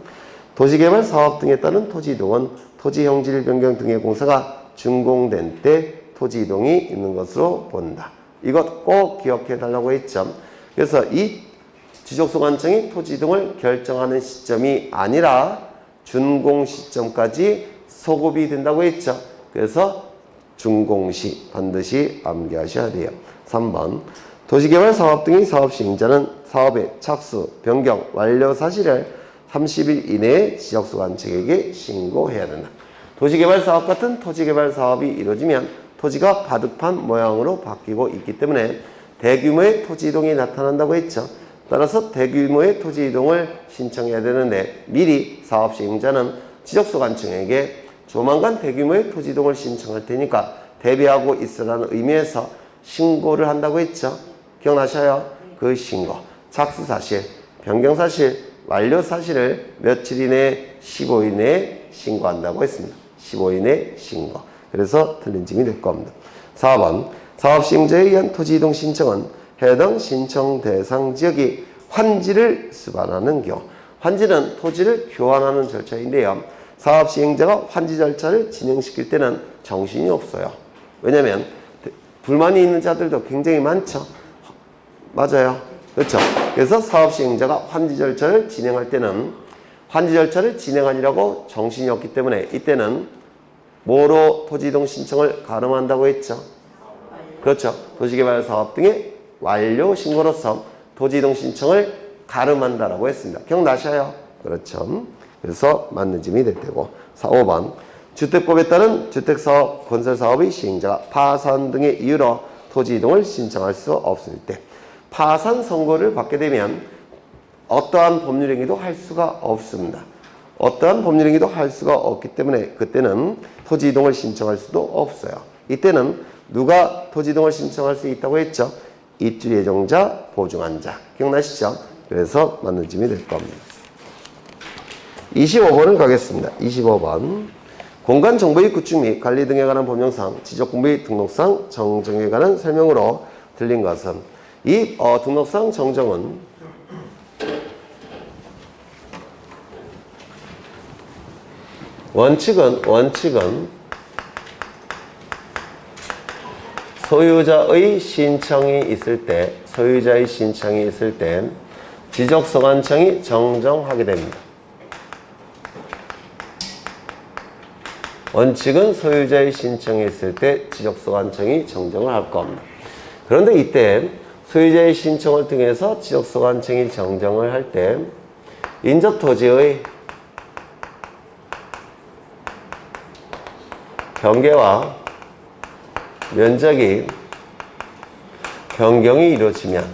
도시개발 사업 등에 따른 토지이동은 토지 형질 변경 등의 공사가 준공된 때 토지이동이 있는 것으로 본다. 이것 꼭 기억해 달라고 했죠. 그래서 이 지적소관청이 토지이동을 결정하는 시점이 아니라 준공 시점까지 소급이 된다고 했죠. 그래서 준공시 반드시 암기하셔야 돼요. 3번 도시개발 사업 등의 사업시행자는 사업의 착수, 변경, 완료 사실을 30일 이내에 지적소관청에게 신고해야 된다. 도시개발 사업 같은 토지개발 사업이 이루어지면 토지가 바둑판 모양으로 바뀌고 있기 때문에 대규모의 토지이동이 나타난다고 했죠. 따라서 대규모의 토지이동을 신청해야 되는데 미리 사업시행자는 지적소관청에게 조만간 대규모의 토지이동을 신청할 테니까 대비하고 있으라는 의미에서 신고를 한다고 했죠. 기억나셔요? 그 신고, 착수사실, 변경사실, 완료사실을 며칠 이내에 15일 내에 신고한다고 했습니다. 15일 내에 신고. 그래서 틀린 점이 될 겁니다. 4번 사업시행자에 의한 토지이동 신청은 해당 신청 대상 지역이 환지를 수반하는 경우, 환지는 토지를 교환하는 절차인데요. 사업시행자가 환지 절차를 진행시킬 때는 정신이 없어요. 왜냐하면 불만이 있는 자들도 굉장히 많죠. 맞아요. 그렇죠. 그래서 사업시행자가 환지 절차를 진행할 때는 환지 절차를 진행하느라고 정신이 없기 때문에 이때는 뭐로 토지이동 신청을 가름한다고 했죠? 그렇죠. 도시개발 사업 등의 완료 신고로서 토지이동 신청을 가름한다라고 했습니다. 기억나셔요? 그렇죠. 그래서 맞는 점이 될 테고. 5번 주택법에 따른 주택사업, 건설사업의 시행자가 파산 등의 이유로 토지이동을 신청할 수 없을 때 파산 선고를 받게 되면 어떠한 법률행위도 할 수가 없습니다. 어떠한 법률행위도 할 수가 없기 때문에 그때는 토지이동을 신청할 수도 없어요. 이때는 누가 토지이동을 신청할 수 있다고 했죠? 입주 예정자, 보증한 자. 기억나시죠? 그래서 맞는 점이 될 겁니다. 25번을 가겠습니다. 25번 공간정보의 구축 및 관리 등에 관한 법령상 지적공부의 등록상 정정에 관한 설명으로 들린 것은 이 등록상 정정은 원칙은 소유자의 신청이 있을 때 지적소관청이 정정하게 됩니다. 원칙은 소유자의 신청이 있을 때 지적소관청이 정정을 할 겁니다. 그런데 이때 소유자의 신청을 통해서 지적소관청이 정정을 할 때 인접토지의 경계와 면적이 변경이 이루어지면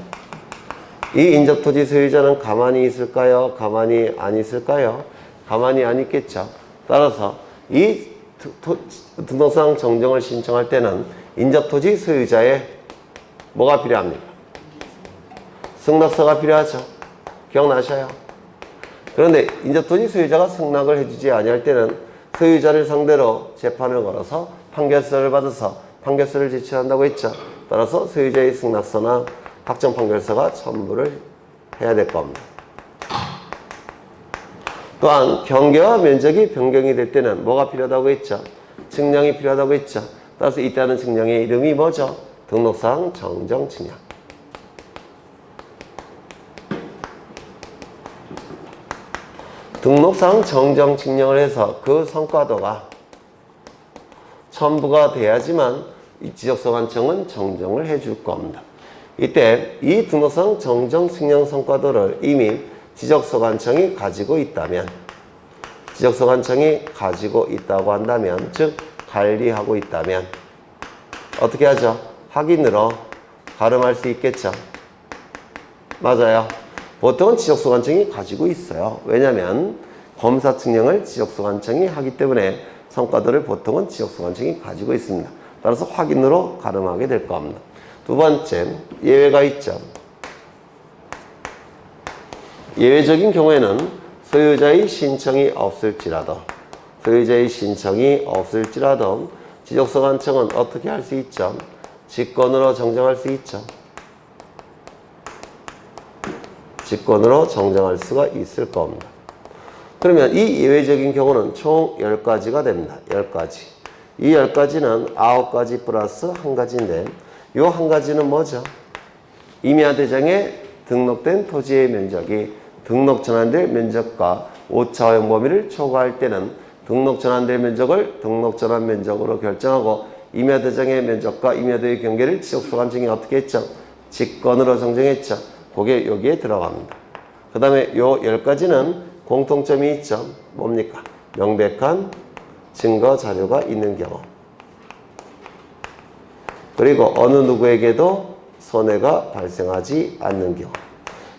이 인접토지 소유자는 가만히 있을까요? 가만히 안 있을까요? 가만히 안 있겠죠. 따라서 이 등록상 정정을 신청할 때는 인접토지 소유자의 뭐가 필요합니까? 승낙서가 필요하죠. 기억나셔요? 그런데 인접토지 소유자가 승낙을 해주지 아니할 때는 소유자를 상대로 재판을 걸어서 판결서를 받아서 판결서를 제출한다고 했죠. 따라서 소유자의 승낙서나 확정 판결서가 첨부를 해야 될 겁니다. 또한 경계와 면적이 변경이 될 때는 뭐가 필요하다고 했죠? 증량이 필요하다고 했죠. 따라서 이때는 증량의 이름이 뭐죠? 등록상 정정 증량. 등록상 정정 증량을 해서 그 성과도가 첨부가 돼야지만 이 지적소관청은 정정을 해줄 겁니다. 이때 이 등록상 정정 증량 성과도를 이미 지적소관청이 가지고 있다면, 즉 관리하고 있다면 어떻게 하죠? 확인으로 가름할 수 있겠죠. 맞아요. 보통은 지적소관청이 가지고 있어요. 왜냐하면 검사 측량을 지적소관청이 하기 때문에 성과도를 보통은 지적소관청이 가지고 있습니다. 따라서 확인으로 가름하게 될 겁니다. 두 번째, 예외가 있죠. 예외적인 경우에는 소유자의 신청이 없을지라도 지적소관청은 어떻게 할 수 있죠? 직권으로 정정할 수 있죠. 직권으로 정정할 수가 있을 겁니다. 그러면 이 예외적인 경우는 총 10가지가 됩니다. 10가지. 이 10가지는 9가지 플러스 1가지인데 이 1가지는 뭐죠? 임야대장에 등록된 토지의 면적이 등록 전환될 면적과 오차 허용 범위를 초과할 때는 등록 전환될 면적을 등록 전환 면적으로 결정하고 임야대장의 면적과 임야도의 경계를 지적소관청이 어떻게 했죠? 직권으로 정정했죠. 그게 여기에 들어갑니다. 그 다음에 요 10가지는 공통점이 있죠. 뭡니까? 명백한 증거 자료가 있는 경우. 그리고 어느 누구에게도 손해가 발생하지 않는 경우.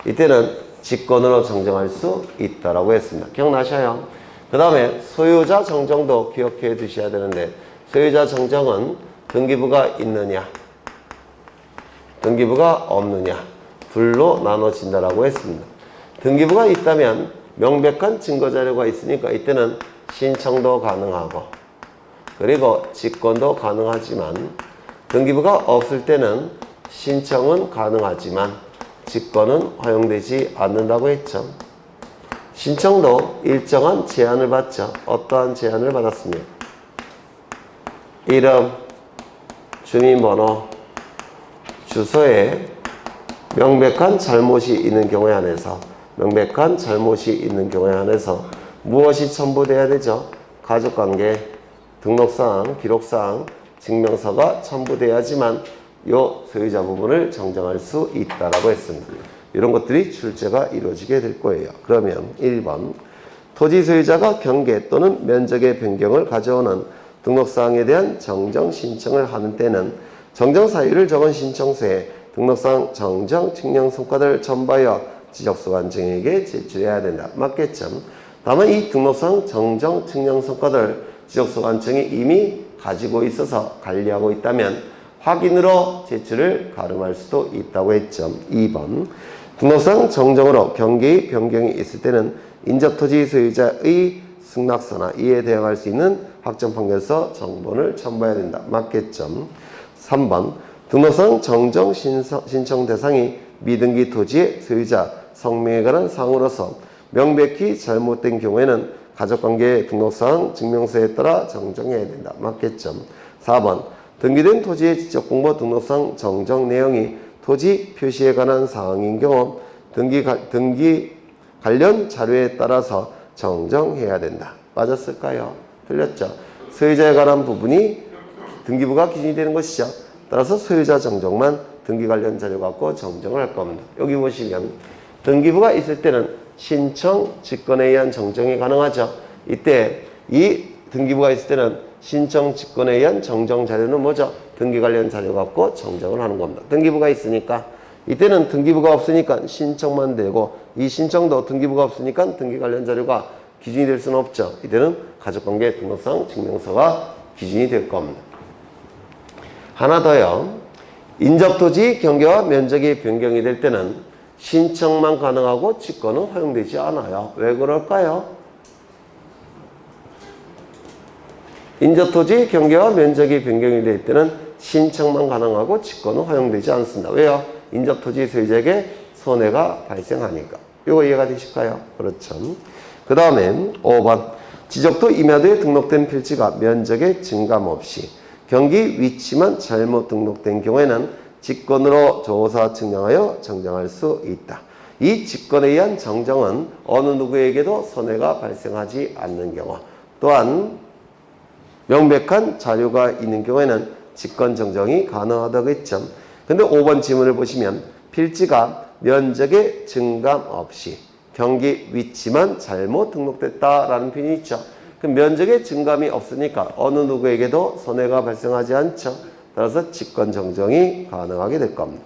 이때는 직권으로 정정할 수 있다라고 했습니다. 기억나셔요? 그 다음에 소유자 정정도 기억해 두셔야 되는데 소유자 정정은 등기부가 있느냐 등기부가 없느냐 둘로 나눠진다라고 했습니다. 등기부가 있다면 명백한 증거자료가 있으니까 이때는 신청도 가능하고 그리고 직권도 가능하지만 등기부가 없을 때는 신청은 가능하지만 직권은 허용되지 않는다고 했죠. 신청도 일정한 제한을 받죠. 어떠한 제한을 받았습니까? 이름, 주민번호, 주소에 명백한 잘못이 있는 경우에 한해서 무엇이 첨부돼야 되죠? 가족관계, 등록사항, 기록사항, 증명서가 첨부돼야지만 이 소유자 부분을 정정할 수 있다라고 했습니다. 이런 것들이 출제가 이루어지게 될 거예요. 그러면 1번 토지 소유자가 경계 또는 면적의 변경을 가져오는 등록사항에 대한 정정 신청을 하는 때는 정정 사유를 적은 신청서에 등록상 정정 증명 성과들을 첨부하여 지적소관청에게 제출해야 된다. 맞겠죠? 다만 이 등록상 정정 증명 성과들을 지적소관청이 이미 가지고 있어서 관리하고 있다면 확인으로 제출을 가름할 수도 있다고 했죠. 2번 등록상 정정으로 경계의 변경이 있을 때는 인접토지 소유자의 승낙서나 이에 대응할 수 있는 확정판결서 정본을 첨부해야 된다. 맞겠죠? 3번 등록상 정정 신청 대상이 미등기 토지의 소유자 성명에 관한 사항으로서 명백히 잘못된 경우에는 가족관계 등록사항 증명서에 따라 정정해야 된다. 맞겠죠? 4번 등기된 토지의 지적공모 등록상 정정 내용이 토지 표시에 관한 사항인 경우 등기 관련 자료에 따라서 정정해야 된다. 맞았을까요? 틀렸죠? 소유자에 관한 부분이 등기부가 기준이 되는 것이죠. 따라서 소유자 정정만 등기 관련 자료 갖고 정정을 할 겁니다. 여기 보시면 등기부가 있을 때는 신청 직권에 의한 정정이 가능하죠. 이때 이 등기부가 있을 때는 신청 직권에 의한 정정 자료는 뭐죠? 등기 관련 자료 갖고 정정을 하는 겁니다. 등기부가 있으니까 이때는 등기부가 없으니까 신청만 되고 이 신청도 등기부가 없으니까 등기 관련 자료가 기준이 될 수는 없죠. 이때는 가족관계 등록상 증명서가 기준이 될 겁니다. 하나 더요. 인접토지 경계와 면적이 변경이 될 때는 신청만 가능하고 직권은 허용되지 않아요. 왜 그럴까요? 인접토지 경계와 면적이 변경이 될 때는 신청만 가능하고 직권은 허용되지 않습니다. 왜요? 인접토지 소유자에게 손해가 발생하니까. 이거 이해가 되실까요? 그렇죠. 그 다음에 5번 지적도 임야도에 등록된 필지가 면적의 증감 없이 경기 위치만 잘못 등록된 경우에는 직권으로 조사 측량하여 정정할 수 있다. 이 직권에 의한 정정은 어느 누구에게도 손해가 발생하지 않는 경우 또한 명백한 자료가 있는 경우에는 직권 정정이 가능하다고 했죠. 근데 5번 지문을 보시면 필지가 면적의 증감 없이 경기 위치만 잘못 등록됐다라는 표현이 있죠. 그 면적의 증감이 없으니까 어느 누구에게도 손해가 발생하지 않죠. 따라서 직권 정정이 가능하게 될 겁니다.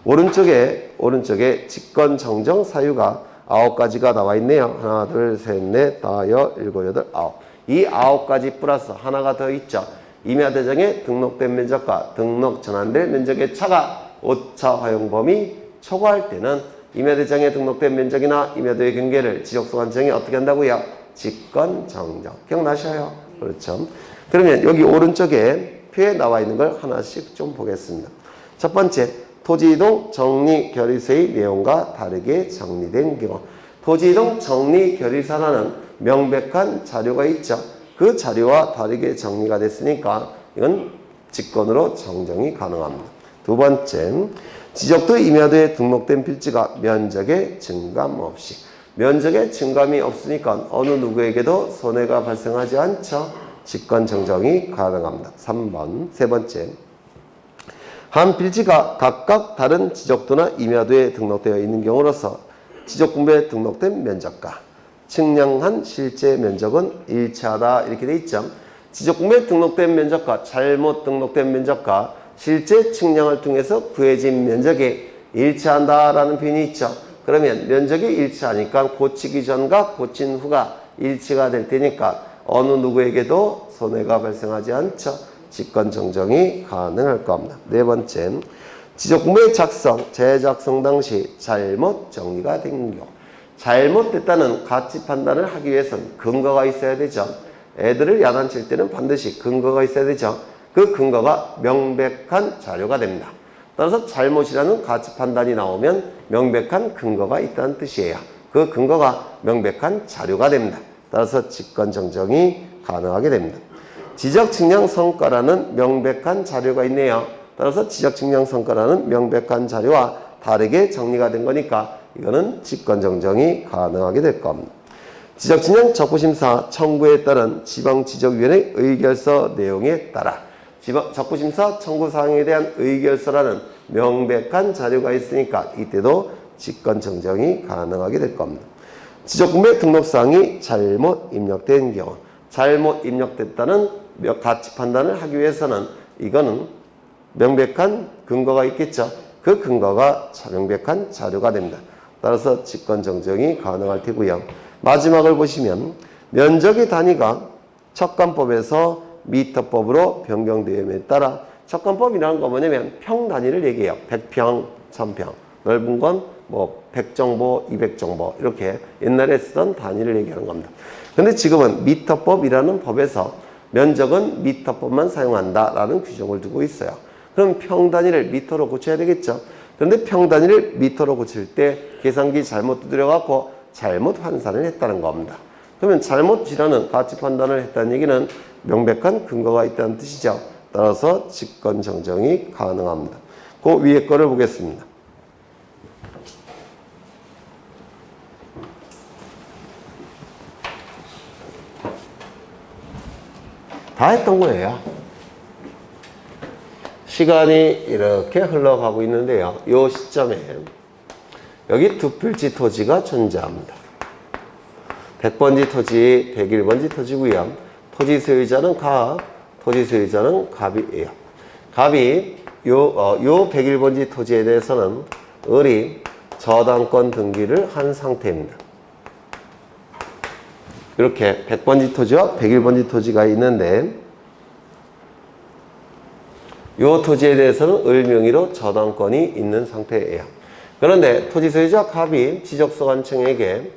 오른쪽에 직권 정정 사유가 9가지가 나와 있네요. 하나, 둘, 셋, 넷, 다, 여, 일곱, 여덟, 아홉. 이 9가지 플러스 하나가 더 있죠. 임야대장에 등록된 면적과 등록 전환될 면적의 차가 오차 허용 범위 초과할 때는 임야대장에 등록된 면적이나 임야도의 경계를 지적소관청이 어떻게 한다고요? 직권 정정. 기억나셔요? 그렇죠. 그러면 여기 오른쪽에 표에 나와 있는 걸 하나씩 좀 보겠습니다. 첫 번째, 토지이동 정리결의서의 내용과 다르게 정리된 경우. 토지이동 정리결의서라는 명백한 자료가 있죠. 그 자료와 다르게 정리가 됐으니까 이건 직권으로 정정이 가능합니다. 두 번째, 지적도 임야도에 등록된 필지가 면적의 증감 없이. 면적의 증감이 없으니까 어느 누구에게도 손해가 발생하지 않죠. 직권 정정이 가능합니다. 3번, 세 번째. 한 필지가 각각 다른 지적도나 임야도에 등록되어 있는 경우로서 지적공부에 등록된 면적과 측량한 실제 면적은 일치하다 이렇게 돼 있죠. 지적공부에 등록된 면적과 잘못 등록된 면적과 실제 측량을 통해서 구해진 면적이 일치한다라는 표현이 있죠. 그러면 면적이 일치하니까 고치기 전과 고친 후가 일치가 될 테니까 어느 누구에게도 손해가 발생하지 않죠. 직권 정정이 가능할 겁니다. 네 번째, 지적공부의 작성, 재작성 당시 잘못 정리가 된 경우. 잘못됐다는 가치 판단을 하기 위해서는 근거가 있어야 되죠. 애들을 야단칠 때는 반드시 근거가 있어야 되죠. 그 근거가 명백한 자료가 됩니다. 따라서 잘못이라는 가치 판단이 나오면 명백한 근거가 있다는 뜻이에요. 그 근거가 명백한 자료가 됩니다. 따라서 직권 정정이 가능하게 됩니다. 지적 측량 성과라는 명백한 자료가 있네요. 따라서 지적 측량 성과라는 명백한 자료와 다르게 정리가 된 거니까 이거는 직권 정정이 가능하게 될 겁니다. 지적 측량 적부심사 청구에 따른 지방지적위원회 의결서 내용에 따라 적부심사 청구 사항에 대한 의결서라는 명백한 자료가 있으니까 이때도 직권 정정이 가능하게 될 겁니다. 지적공부의 등록사항이 잘못 입력된 경우, 잘못 입력됐다는 가치 판단을 하기 위해서는 이거는 명백한 근거가 있겠죠. 그 근거가 명백한 자료가 됩니다. 따라서 직권 정정이 가능할 테고요. 마지막을 보시면 면적의 단위가 척간법에서 미터법으로 변경됨에 따라 척간법이라는 건 뭐냐면 평 단위를 얘기해요. 100평, 1000평. 넓은 건 뭐 100정보, 200정보 이렇게 옛날에 쓰던 단위를 얘기하는 겁니다. 근데 지금은 미터법이라는 법에서 면적은 미터법만 사용한다라는 규정을 두고 있어요. 그럼 평 단위를 미터로 고쳐야 되겠죠. 그런데 평 단위를 미터로 고칠 때 계산기 잘못 두드려갖고 잘못 환산을 했다는 겁니다. 그러면 잘못이라는 가치 판단을 했다는 얘기는 명백한 근거가 있다는 뜻이죠. 따라서 직권 정정이 가능합니다. 그 위에 거를 보겠습니다. 다 했던 거예요. 시간이 이렇게 흘러가고 있는데요. 이 시점에 여기 두 필지 토지가 존재합니다. 100번지 토지, 101번지 토지고요. 토지 소유자는 갑, 토지 소유자는 갑이에요. 갑이 요 101번지 토지에 대해서는 을이 저당권 등기를 한 상태입니다. 이렇게 100번지 토지와 101번지 토지가 있는데 이 토지에 대해서는 을 명의로 저당권이 있는 상태예요. 그런데 토지 소유자 갑이 지적소관청에게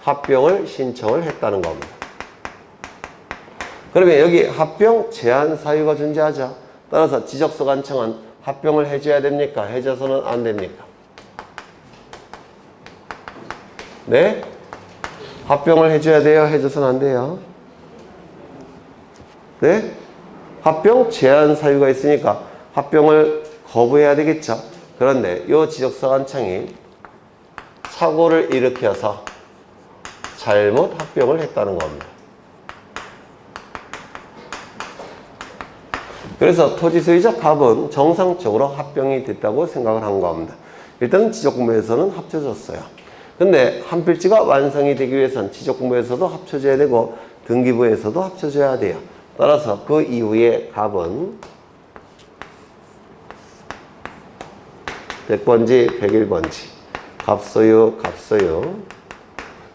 합병을 신청을 했다는 겁니다. 그러면 여기 합병 제한 사유가 존재하죠. 따라서 지적소관청은 합병을 해줘야 됩니까? 해줘서는 안 됩니까? 네? 합병을 해줘야 돼요? 해줘서는 안 돼요? 네? 합병 제한 사유가 있으니까 합병을 거부해야 되겠죠. 그런데 이 지적소관청이 사고를 일으켜서 잘못 합병을 했다는 겁니다. 그래서 토지 소유자 갑은 정상적으로 합병이 됐다고 생각을 한 겁니다. 일단 지적공부에서는 합쳐졌어요. 근데 한 필지가 완성이 되기 위해서는 지적공부에서도 합쳐져야 되고 등기부에서도 합쳐져야 돼요. 따라서 그 이후에 갑은 100번지, 101번지, 갑소유, 갑소유,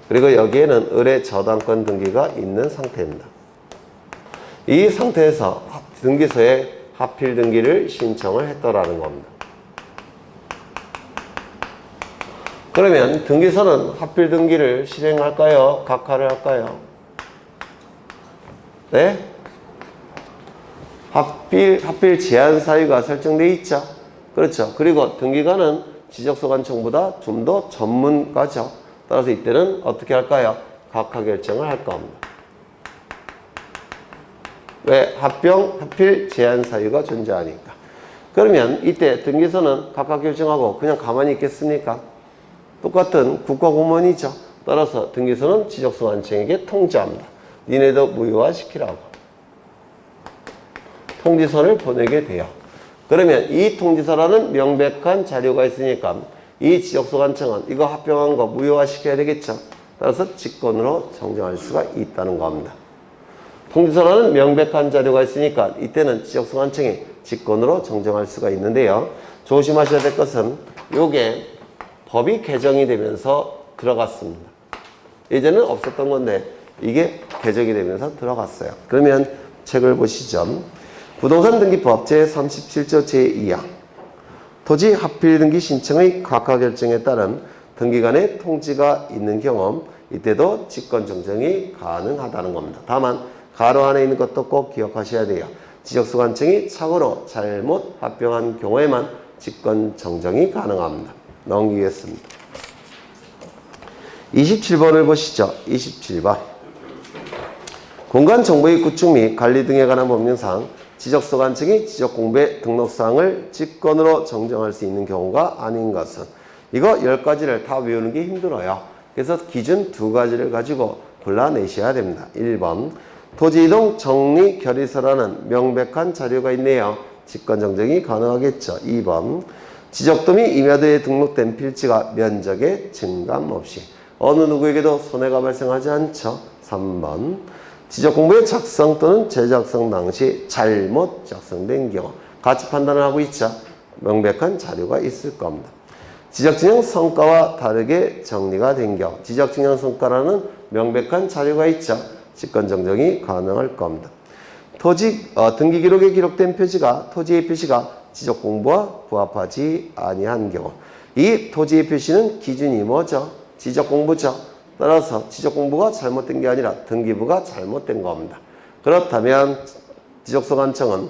그리고 여기에는 을의 저당권 등기가 있는 상태입니다. 이 상태에서 등기소에 하필 등기를 신청을 했더라는 겁니다. 그러면 등기소는 하필 등기를 실행할까요? 각하를 할까요? 네? 합필 제한 사유가 설정되어 있죠. 그렇죠. 그리고 등기관은 지적소관청보다 좀 더 전문가죠. 따라서 이때는 어떻게 할까요? 각하 결정을 할 겁니다. 왜? 합필 제한 사유가 존재하니까. 그러면 이때 등기소는 각하 결정하고 그냥 가만히 있겠습니까? 똑같은 국가공무원이죠. 따라서 등기소는 지적소관청에게 통지합니다. 니네도 무효화시키라고. 통지서를 보내게 돼요. 그러면 이 통지서라는 명백한 자료가 있으니까 이 지적소관청은 이거 합병한 거 무효화시켜야 되겠죠. 따라서 직권으로 정정할 수가 있다는 겁니다. 통지서라는 명백한 자료가 있으니까 이때는 지적소관청이 직권으로 정정할 수가 있는데요. 조심하셔야 될 것은 이게 법이 개정이 되면서 들어갔습니다. 예전에는 없었던 건데 이게 개정이 되면서 들어갔어요. 그러면 책을 보시죠. 부동산 등기법 제37조 제2항 토지 합필 등기 신청의 각하 결정에 따른 등기관의 통지가 있는 경우 이때도 직권 정정이 가능하다는 겁니다. 다만 가로 안에 있는 것도 꼭 기억하셔야 돼요. 지적소관청이 착오로 잘못 합병한 경우에만 직권 정정이 가능합니다. 넘기겠습니다. 27번을 보시죠. 27번. 공간정보의 구축 및 관리 등에 관한 법령상 지적소관청이 지적공부의 등록사항을 직권으로 정정할 수 있는 경우가 아닌 것은 이거 10가지를 다 외우는 게 힘들어요. 그래서 기준 2가지를 가지고 골라내셔야 됩니다. 1번 토지이동 정리 결의서라는 명백한 자료가 있네요. 직권 정정이 가능하겠죠. 2번 지적도 및 임야도에 등록된 필지가 면적의 증감 없이 어느 누구에게도 손해가 발생하지 않죠. 3번 지적공부의 작성 또는 재작성 당시 잘못 작성된 경우 가치 판단을 하고 있죠. 명백한 자료가 있을 겁니다. 지적증명 성과와 다르게 정리가 된 경우 지적증명 성과라는 명백한 자료가 있죠. 직권 정정이 가능할 겁니다. 토지 등기 기록에 기록된 표시가 토지의 표시가 지적공부와 부합하지 아니한 경우 이 토지의 표시는 기준이 뭐죠? 지적공부죠. 따라서 지적공부가 잘못된 게 아니라 등기부가 잘못된 겁니다. 그렇다면 지적소관청은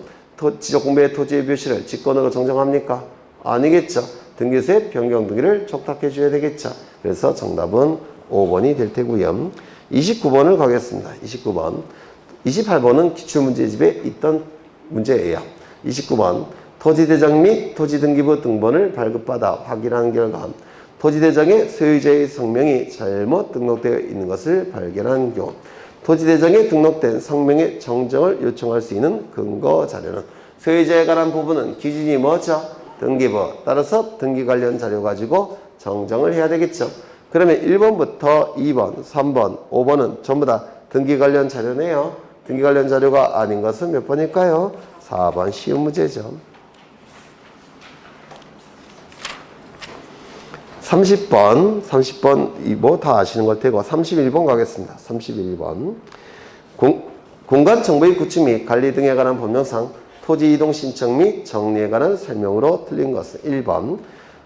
지적공부의 토지의 표시를 직권으로 정정합니까? 아니겠죠. 등기소에 변경 등기를 촉탁해 줘야 되겠죠. 그래서 정답은 5번이 될 테고요. 29번을 가겠습니다. 29번. 28번은 기출문제집에 있던 문제예요. 29번. 토지대장 및 토지등기부 등본을 발급받아 확인한 결과 토지대장의 소유자의 성명이 잘못 등록되어 있는 것을 발견한 경우 토지대장에 등록된 성명의 정정을 요청할 수 있는 근거 자료는 소유자에 관한 부분은 기준이 뭐죠? 등기부. 따라서 등기 관련 자료 가지고 정정을 해야 되겠죠. 그러면 1번부터 2번, 3번, 5번은 전부 다 등기 관련 자료네요. 등기 관련 자료가 아닌 것은 몇 번일까요? 4번 쉬운 문제죠. 30번 뭐 다 아시는 걸 테고 31번 가겠습니다. 31번 공간정보의 구축 및 관리 등에 관한 법령상 토지 이동 신청 및 정리에 관한 설명으로 틀린 것은 1번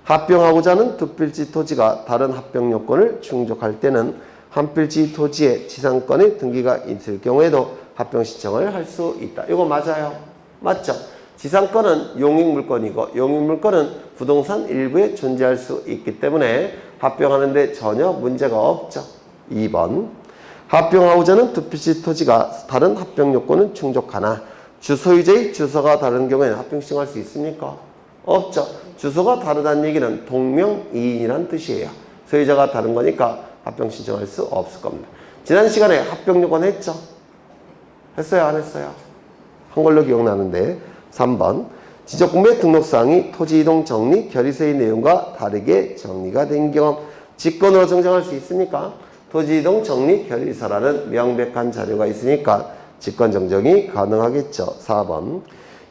합병하고자 하는 두 필지 토지가 다른 합병 요건을 충족할 때는 한 필지 토지의 지상권의 등기가 있을 경우에도 합병 신청을 할 수 있다. 이거 맞아요? 맞죠? 지상권은 용익물권이고 용익물권은 부동산 일부에 존재할 수 있기 때문에 합병하는 데 전혀 문제가 없죠. 2번 합병하고자 하는 두 필지 토지가 다른 합병 요건은 충족하나 주소유자의 주소가 다른 경우에는 합병 신청할 수 있습니까? 없죠. 주소가 다르다는 얘기는 동명이인이란 뜻이에요. 소유자가 다른 거니까 합병 신청할 수 없을 겁니다. 지난 시간에 합병 요건 했죠? 했어요? 안 했어요? 한 걸로 기억나는데 3번 지적공부의 등록사항이 토지이동 정리 결의서의 내용과 다르게 정리가 된 경우 직권으로 정정할 수 있습니까? 토지이동 정리 결의서라는 명백한 자료가 있으니까 직권 정정이 가능하겠죠. 4번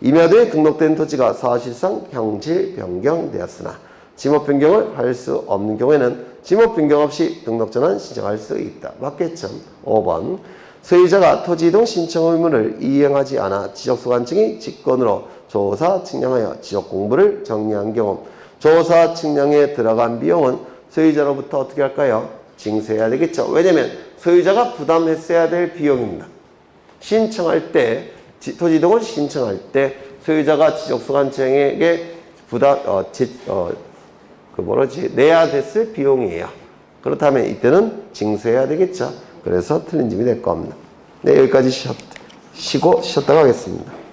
임야도에 등록된 토지가 사실상 형질 변경되었으나 지목 변경을 할 수 없는 경우에는 지목 변경 없이 등록 전환 신청할 수 있다. 맞겠죠. 5번 소유자가 토지이동 신청 의무를 이행하지 않아 지적소관청이 직권으로 조사 측량하여 지적공부를 정리한 경우 조사 측량에 들어간 비용은 소유자로부터 어떻게 할까요? 징수해야 되겠죠. 왜냐하면 소유자가 부담했어야 될 비용입니다. 신청할 때 토지 이동을 신청할 때 소유자가 지적소관청에게 내야 됐을 비용이에요. 그렇다면 이때는 징수해야 되겠죠. 그래서 틀린 점이 될 겁니다. 네, 여기까지 쉬고 쉬었다가 하겠습니다.